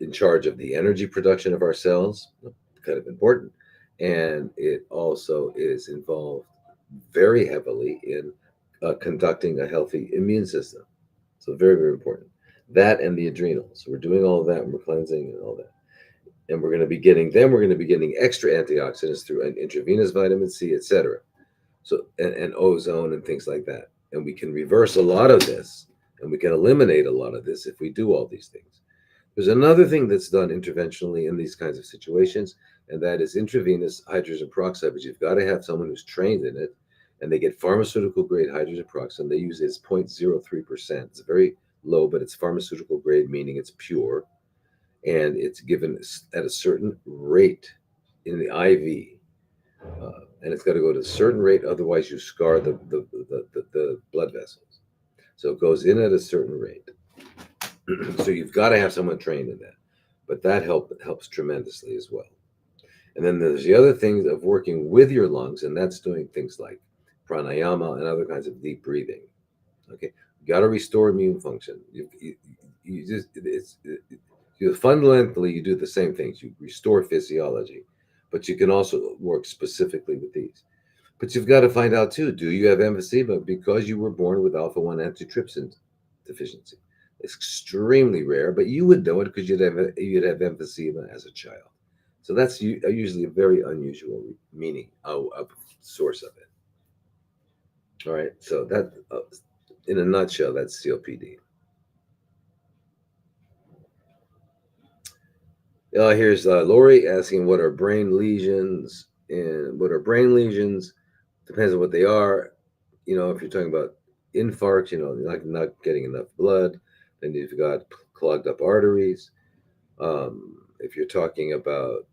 in charge of the energy production of our cells, kind of important, and it also is involved very heavily in conducting a healthy immune system. So very, very important. That and the adrenals. So we're doing all of that, and we're cleansing and all that. And we're going to be getting extra antioxidants through an intravenous vitamin C, etc. So and ozone and things like that. And we can reverse a lot of this, and we can eliminate a lot of this if we do all these things. There's another thing that's done interventionally in these kinds of situations, and that is intravenous hydrogen peroxide. But you've got to have someone who's trained in it, and they get pharmaceutical grade hydrogen peroxide. And they use it's 0.03%. It's very low, but it's pharmaceutical grade, meaning it's pure, and it's given at a certain rate in the IV. And it's got to go to a certain rate, otherwise you scar the blood vessels. So it goes in at a certain rate. So you've got to have someone trained in that, but that helps tremendously as well. And then there's the other things of working with your lungs, and that's doing things like pranayama and other kinds of deep breathing. Okay, you got to restore immune function. You just you fundamentally you do the same things. You restore physiology, but you can also work specifically with these. But you've got to find out too, do you have emphysema because you were born with alpha 1 antitrypsin deficiency? It's extremely rare, but you would know it because you'd have emphysema as a child. So that's usually a very unusual meaning of source of it. All right, so that in a nutshell, that's COPD. Here's Lori asking what are brain lesions, and what are brain lesions depends on what they are. If you're talking about infarct, you're not getting enough blood, then you've got clogged up arteries. If you're talking about,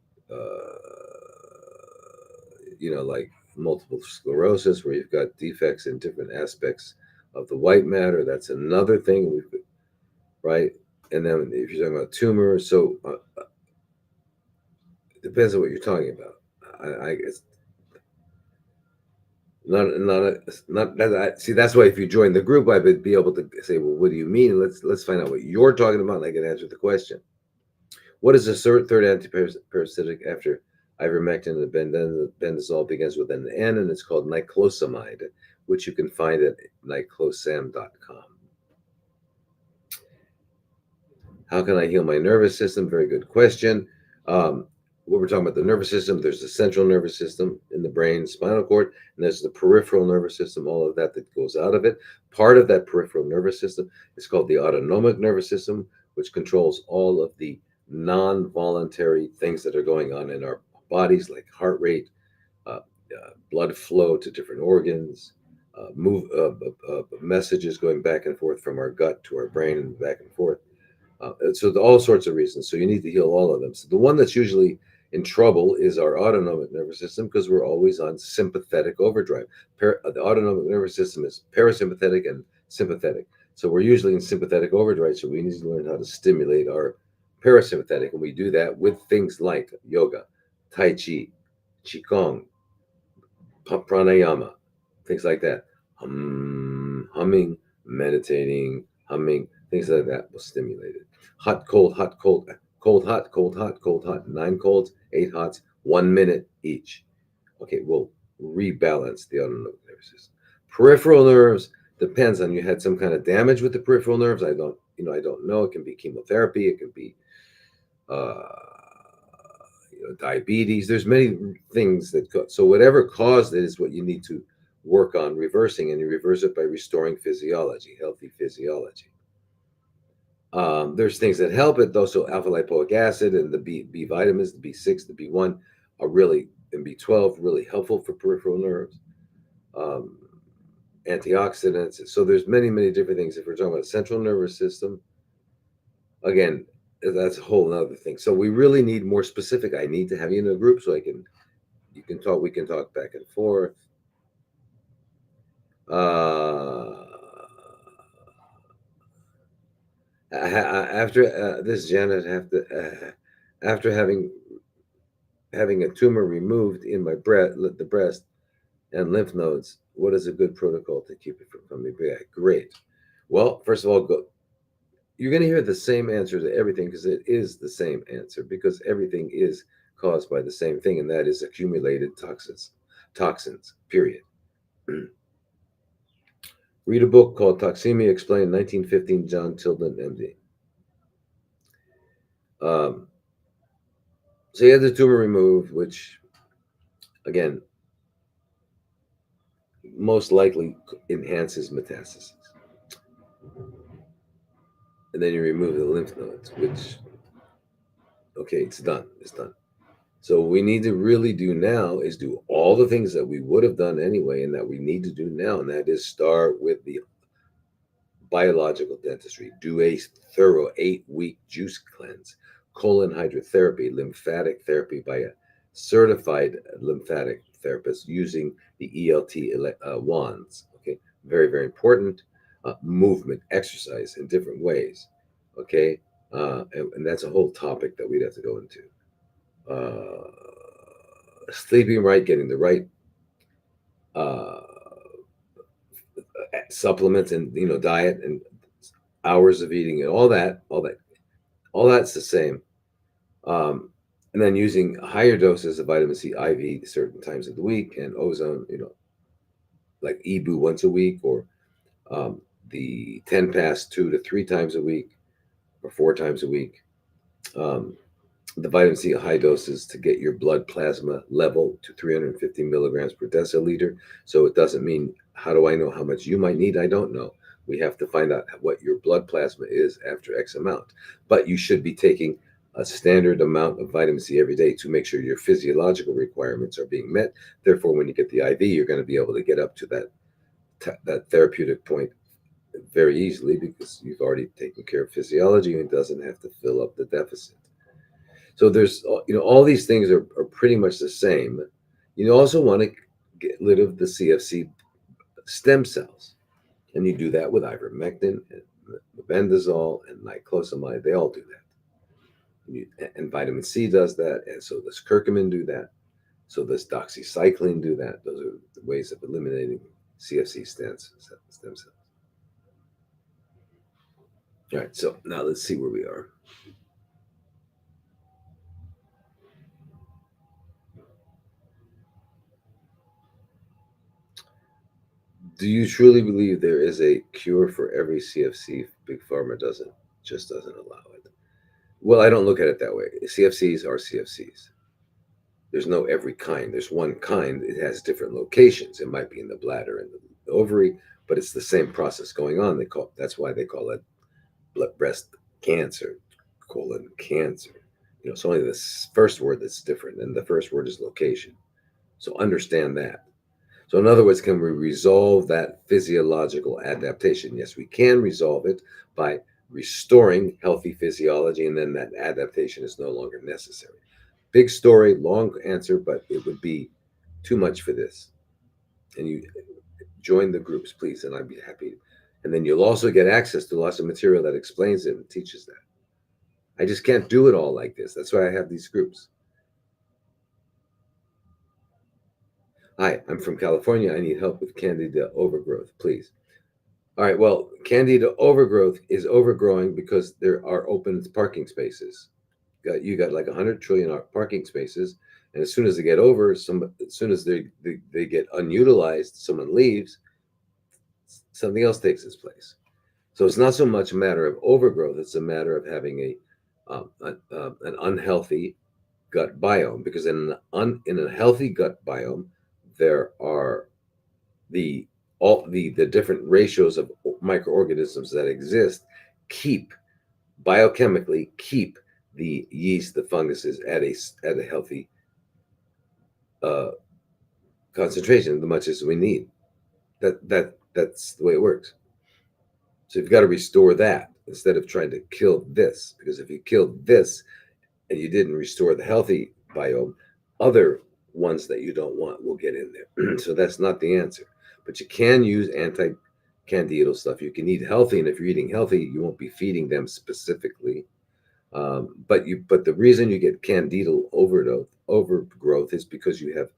like multiple sclerosis, where you've got defects in different aspects of the white matter, that's another thing, right? And then if you're talking about tumors, so it depends on what you're talking about. I guess not that see, that's why if you join the group, I would be able to say, well, what do you mean? Let's find out what you're talking about, and I can answer the question. What is the third antiparasitic after ivermectin and bendazole? Begins with an N, and it's called niclosamide, which you can find at niclosam.com. How can I heal my nervous system? Very good question. What we're talking about, the nervous system, there's the central nervous system in the brain, spinal cord, and there's the peripheral nervous system, all of that goes out of it. Part of that peripheral nervous system is called the autonomic nervous system, which controls all of the non-voluntary things that are going on in our bodies, like heart rate, blood flow to different organs, messages going back and forth from our gut to our brain and back and forth. So all sorts of reasons. So you need to heal all of them. So the one that's usually in trouble is our autonomic nervous system because we're always on sympathetic overdrive. The autonomic nervous system is parasympathetic and sympathetic. So we're usually in sympathetic overdrive. So we need to learn how to stimulate our parasympathetic. And we do that with things like yoga, Tai Chi, Qigong, pranayama, things like that. Humming, meditating, humming, things like that will stimulate it. Hot, cold, hot, cold, cold, hot, cold, hot, cold, hot. 9 colds, 8 hots, 1 minute each. Okay, we'll rebalance the autonomic nervous system. Peripheral nerves depends on you had some kind of damage with the peripheral nerves. I don't know. It can be chemotherapy. It can be diabetes. There's many things that so whatever caused it is what you need to work on reversing, and you reverse it by restoring physiology, healthy physiology. There's things that help it, though. So alpha lipoic acid and the B vitamins, the B6, the B1 are really, and B12 really helpful for peripheral nerves. Um, Antioxidants. So there's many different things. If we're talking about the central nervous system, again, that's a whole other thing. So we really need more specific. I need to have you in a group so I can, you can talk, we can talk back and forth. Uh, After this, Janet, after having a tumor removed in my breast, the breast and lymph nodes, what is a good protocol to keep it from coming back? Great. Well, first of all, you're going to hear the same answer to everything because it is the same answer because everything is caused by the same thing, and that is accumulated toxins, period. Read a book called Toxemia Explained, 1915, John Tilden, MD. Um, so he had the tumor removed, which, again, most likely enhances metastasis. And then you remove the lymph nodes, which, okay, it's done. It's done. So what we need to really do now is do all the things that we would have done anyway and that we need to do now. And that is start with the biological dentistry. Do a thorough 8-week juice cleanse, colon hydrotherapy, lymphatic therapy by a certified lymphatic therapist using the ELT wands. Okay, very important. Movement, exercise in different ways. Okay, and that's a whole topic that we'd have to go into. Sleeping right, getting the right uh, supplements and diet and hours of eating and all that's the same. Um, and then using higher doses of vitamin C IV certain times of the week and ozone, like EBU once a week or the 10 pass 2 to 3 times a week or 4 times a week. Um, the vitamin C high doses to get your blood plasma level to 350 milligrams per deciliter. So it doesn't mean, how do I know how much you might need? I don't know. We have to find out what your blood plasma is after X amount. But you should be taking a standard amount of vitamin C every day to make sure your physiological requirements are being met. Therefore, when you get the IV, you're going to be able to get up to that therapeutic point very easily because you've already taken care of physiology and it doesn't have to fill up the deficit. So there's, all these things are pretty much the same. You also want to get rid of the CFC stem cells, and you do that with ivermectin and mebendazole and niclosamide. They all do that, and vitamin C does that, and so does curcumin do that. So does doxycycline do that. Those are the ways of eliminating CFC stem cells. All right, so now let's see where we are. Do you truly believe there is a cure for every CFC? Big Pharma doesn't allow it. Well, I don't look at it that way. CFCs are CFCs. There's no every kind. There's one kind. It has different locations. It might be in the bladder and the ovary, but it's the same process going on. That's why they call it breast cancer, colon cancer. It's only the first word that's different, and the first word is location. So understand that. So, in other words, can we resolve that physiological adaptation? Yes, we can resolve it by restoring healthy physiology, and then that adaptation is no longer necessary. Big story, long answer, but it would be too much for this. And you join the groups, please, and I'd be happy. And then you'll also get access to lots of material that explains it and teaches that. I just can't do it all like this. That's why I have these groups. Hi, I'm from California. I need help with candida overgrowth, please. All right, well, candida overgrowth is overgrowing because there are open parking spaces. You got like 100 trillion parking spaces, and as soon as they get as soon as they get unutilized, someone leaves, something else takes its place. So it's not so much a matter of overgrowth; it's a matter of having an unhealthy gut biome. Because in a healthy gut biome, there are all the different ratios of microorganisms that exist keep biochemically keep the yeast, the funguses at a healthy uh, concentration, as much as we need. That's the way it works. So you've got to restore that instead of trying to kill this, because if you kill this and you didn't restore the healthy biome, other ones that you don't want will get in there. So that's not the answer. But you can use anti-candidal stuff. You can eat healthy, and if you're eating healthy, you won't be feeding them specifically. But the reason you get candidal overgrowth is because you have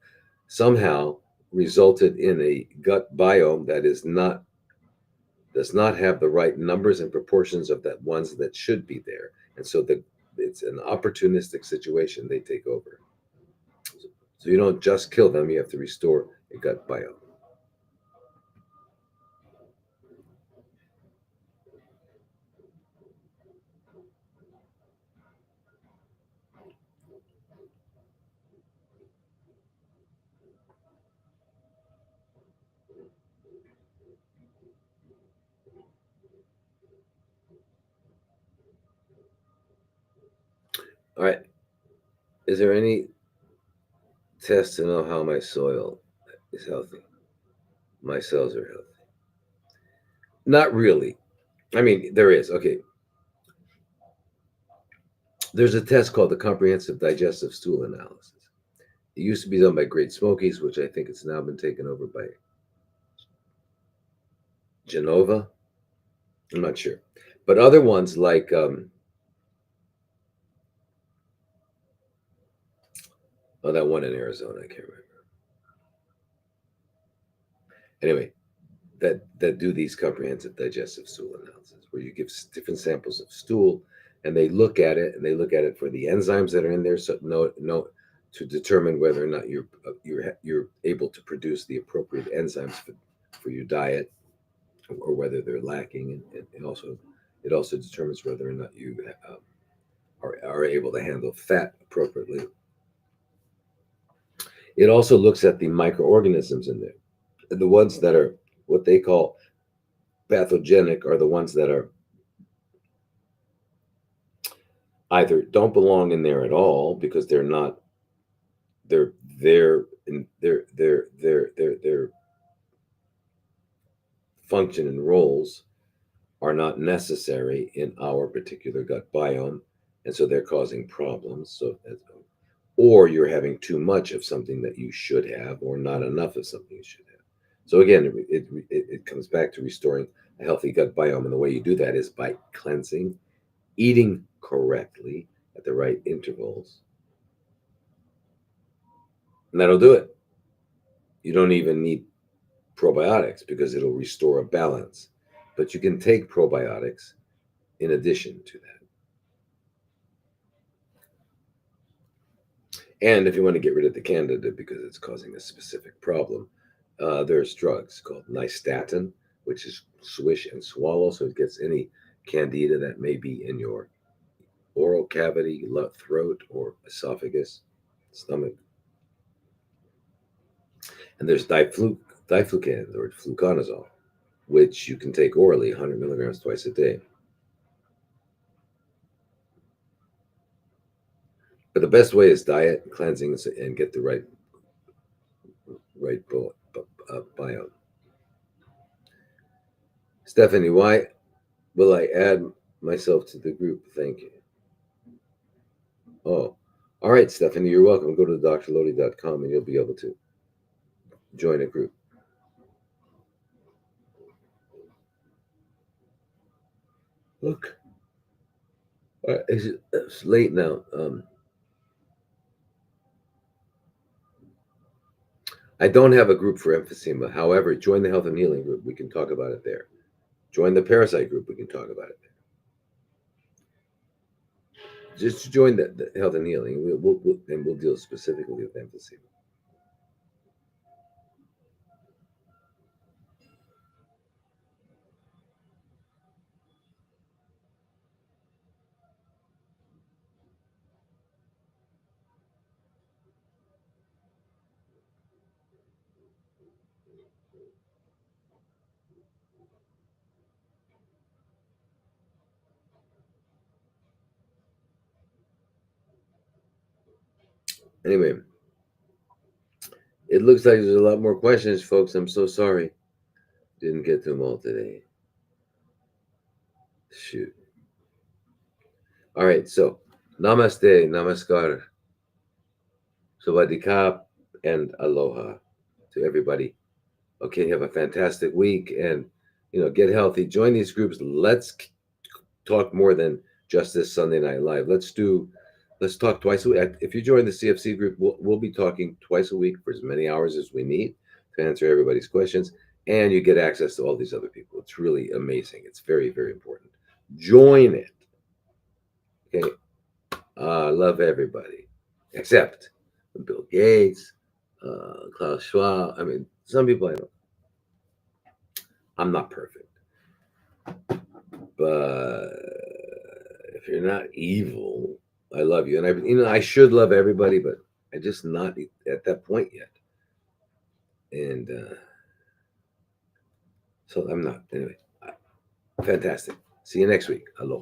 somehow resulted in a gut biome that is not does not have the right numbers and proportions of that ones that should be there, and so it's an opportunistic situation. They take over. So you don't just kill them; you have to restore a gut biome. All right. Is there any test to know how my soil is healthy? My cells are healthy. Not really. I mean, there is. Okay. There's a test called the Comprehensive Digestive Stool Analysis. It used to be done by Great Smokies, which I think it's now been taken over by Genova. I'm not sure. But other ones like, oh, that one in Arizona, I can't remember. Anyway, that do these comprehensive digestive stool analysis, where you give different samples of stool, and they look at it, and they look at it for the enzymes that are in there, so no, to determine whether or not you're able to produce the appropriate enzymes for your diet, or whether they're lacking, and also it also determines whether or not you are able to handle fat appropriately. It also looks at the microorganisms in there. The ones that are what they call pathogenic are the ones that are either don't belong in there at all because they're not their their function and roles are not necessary in our particular gut biome, and so they're causing problems. Or you're having too much of something that you should have, or not enough of something you should have. So again, it comes back to restoring a healthy gut biome, and the way you do that is by cleansing, eating correctly at the right intervals, and that'll do it. You don't even need probiotics because it'll restore a balance. But you can take probiotics in addition to that. And if you want to get rid of the candida because it's causing a specific problem, there's drugs called nystatin, which is swish and swallow, so it gets any candida that may be in your oral cavity, throat, or esophagus, stomach. And there's diflucan or fluconazole, which you can take orally, 100 milligrams twice a day. But the best way is diet, cleansing, and get the right biome. Stephanie, why will I add myself to the group? Thank you. Oh, all right, Stephanie, you're welcome. Go to drlodi.com and you'll be able to join a group. Look, it's late now. I don't have a group for emphysema. However, join the health and healing group. We can talk about it there. Join the parasite group. We can talk about it there. Just join the health and healing. We'll deal specifically with emphysema. Anyway, it looks like there's a lot more questions, folks. I'm so sorry. Didn't get to them all today. Shoot. All right, so namaste, namaskar, sawadee and aloha to everybody. Okay, have a fantastic week and get healthy. Join these groups. Let's talk more than just this Sunday Night Live. Let's talk twice a week. If you join the CFC group, we'll be talking twice a week for as many hours as we need to answer everybody's questions, and you get access to all these other people. It's really amazing. It's very, very important. Join it. Okay. Love everybody except Bill Gates, Klaus Schwab. I mean, some people I don't. I'm not perfect, but if you're not evil, I love you, and I should love everybody, but I'm just not at that point yet, and so I'm not. Anyway, fantastic. See you next week. Aloha.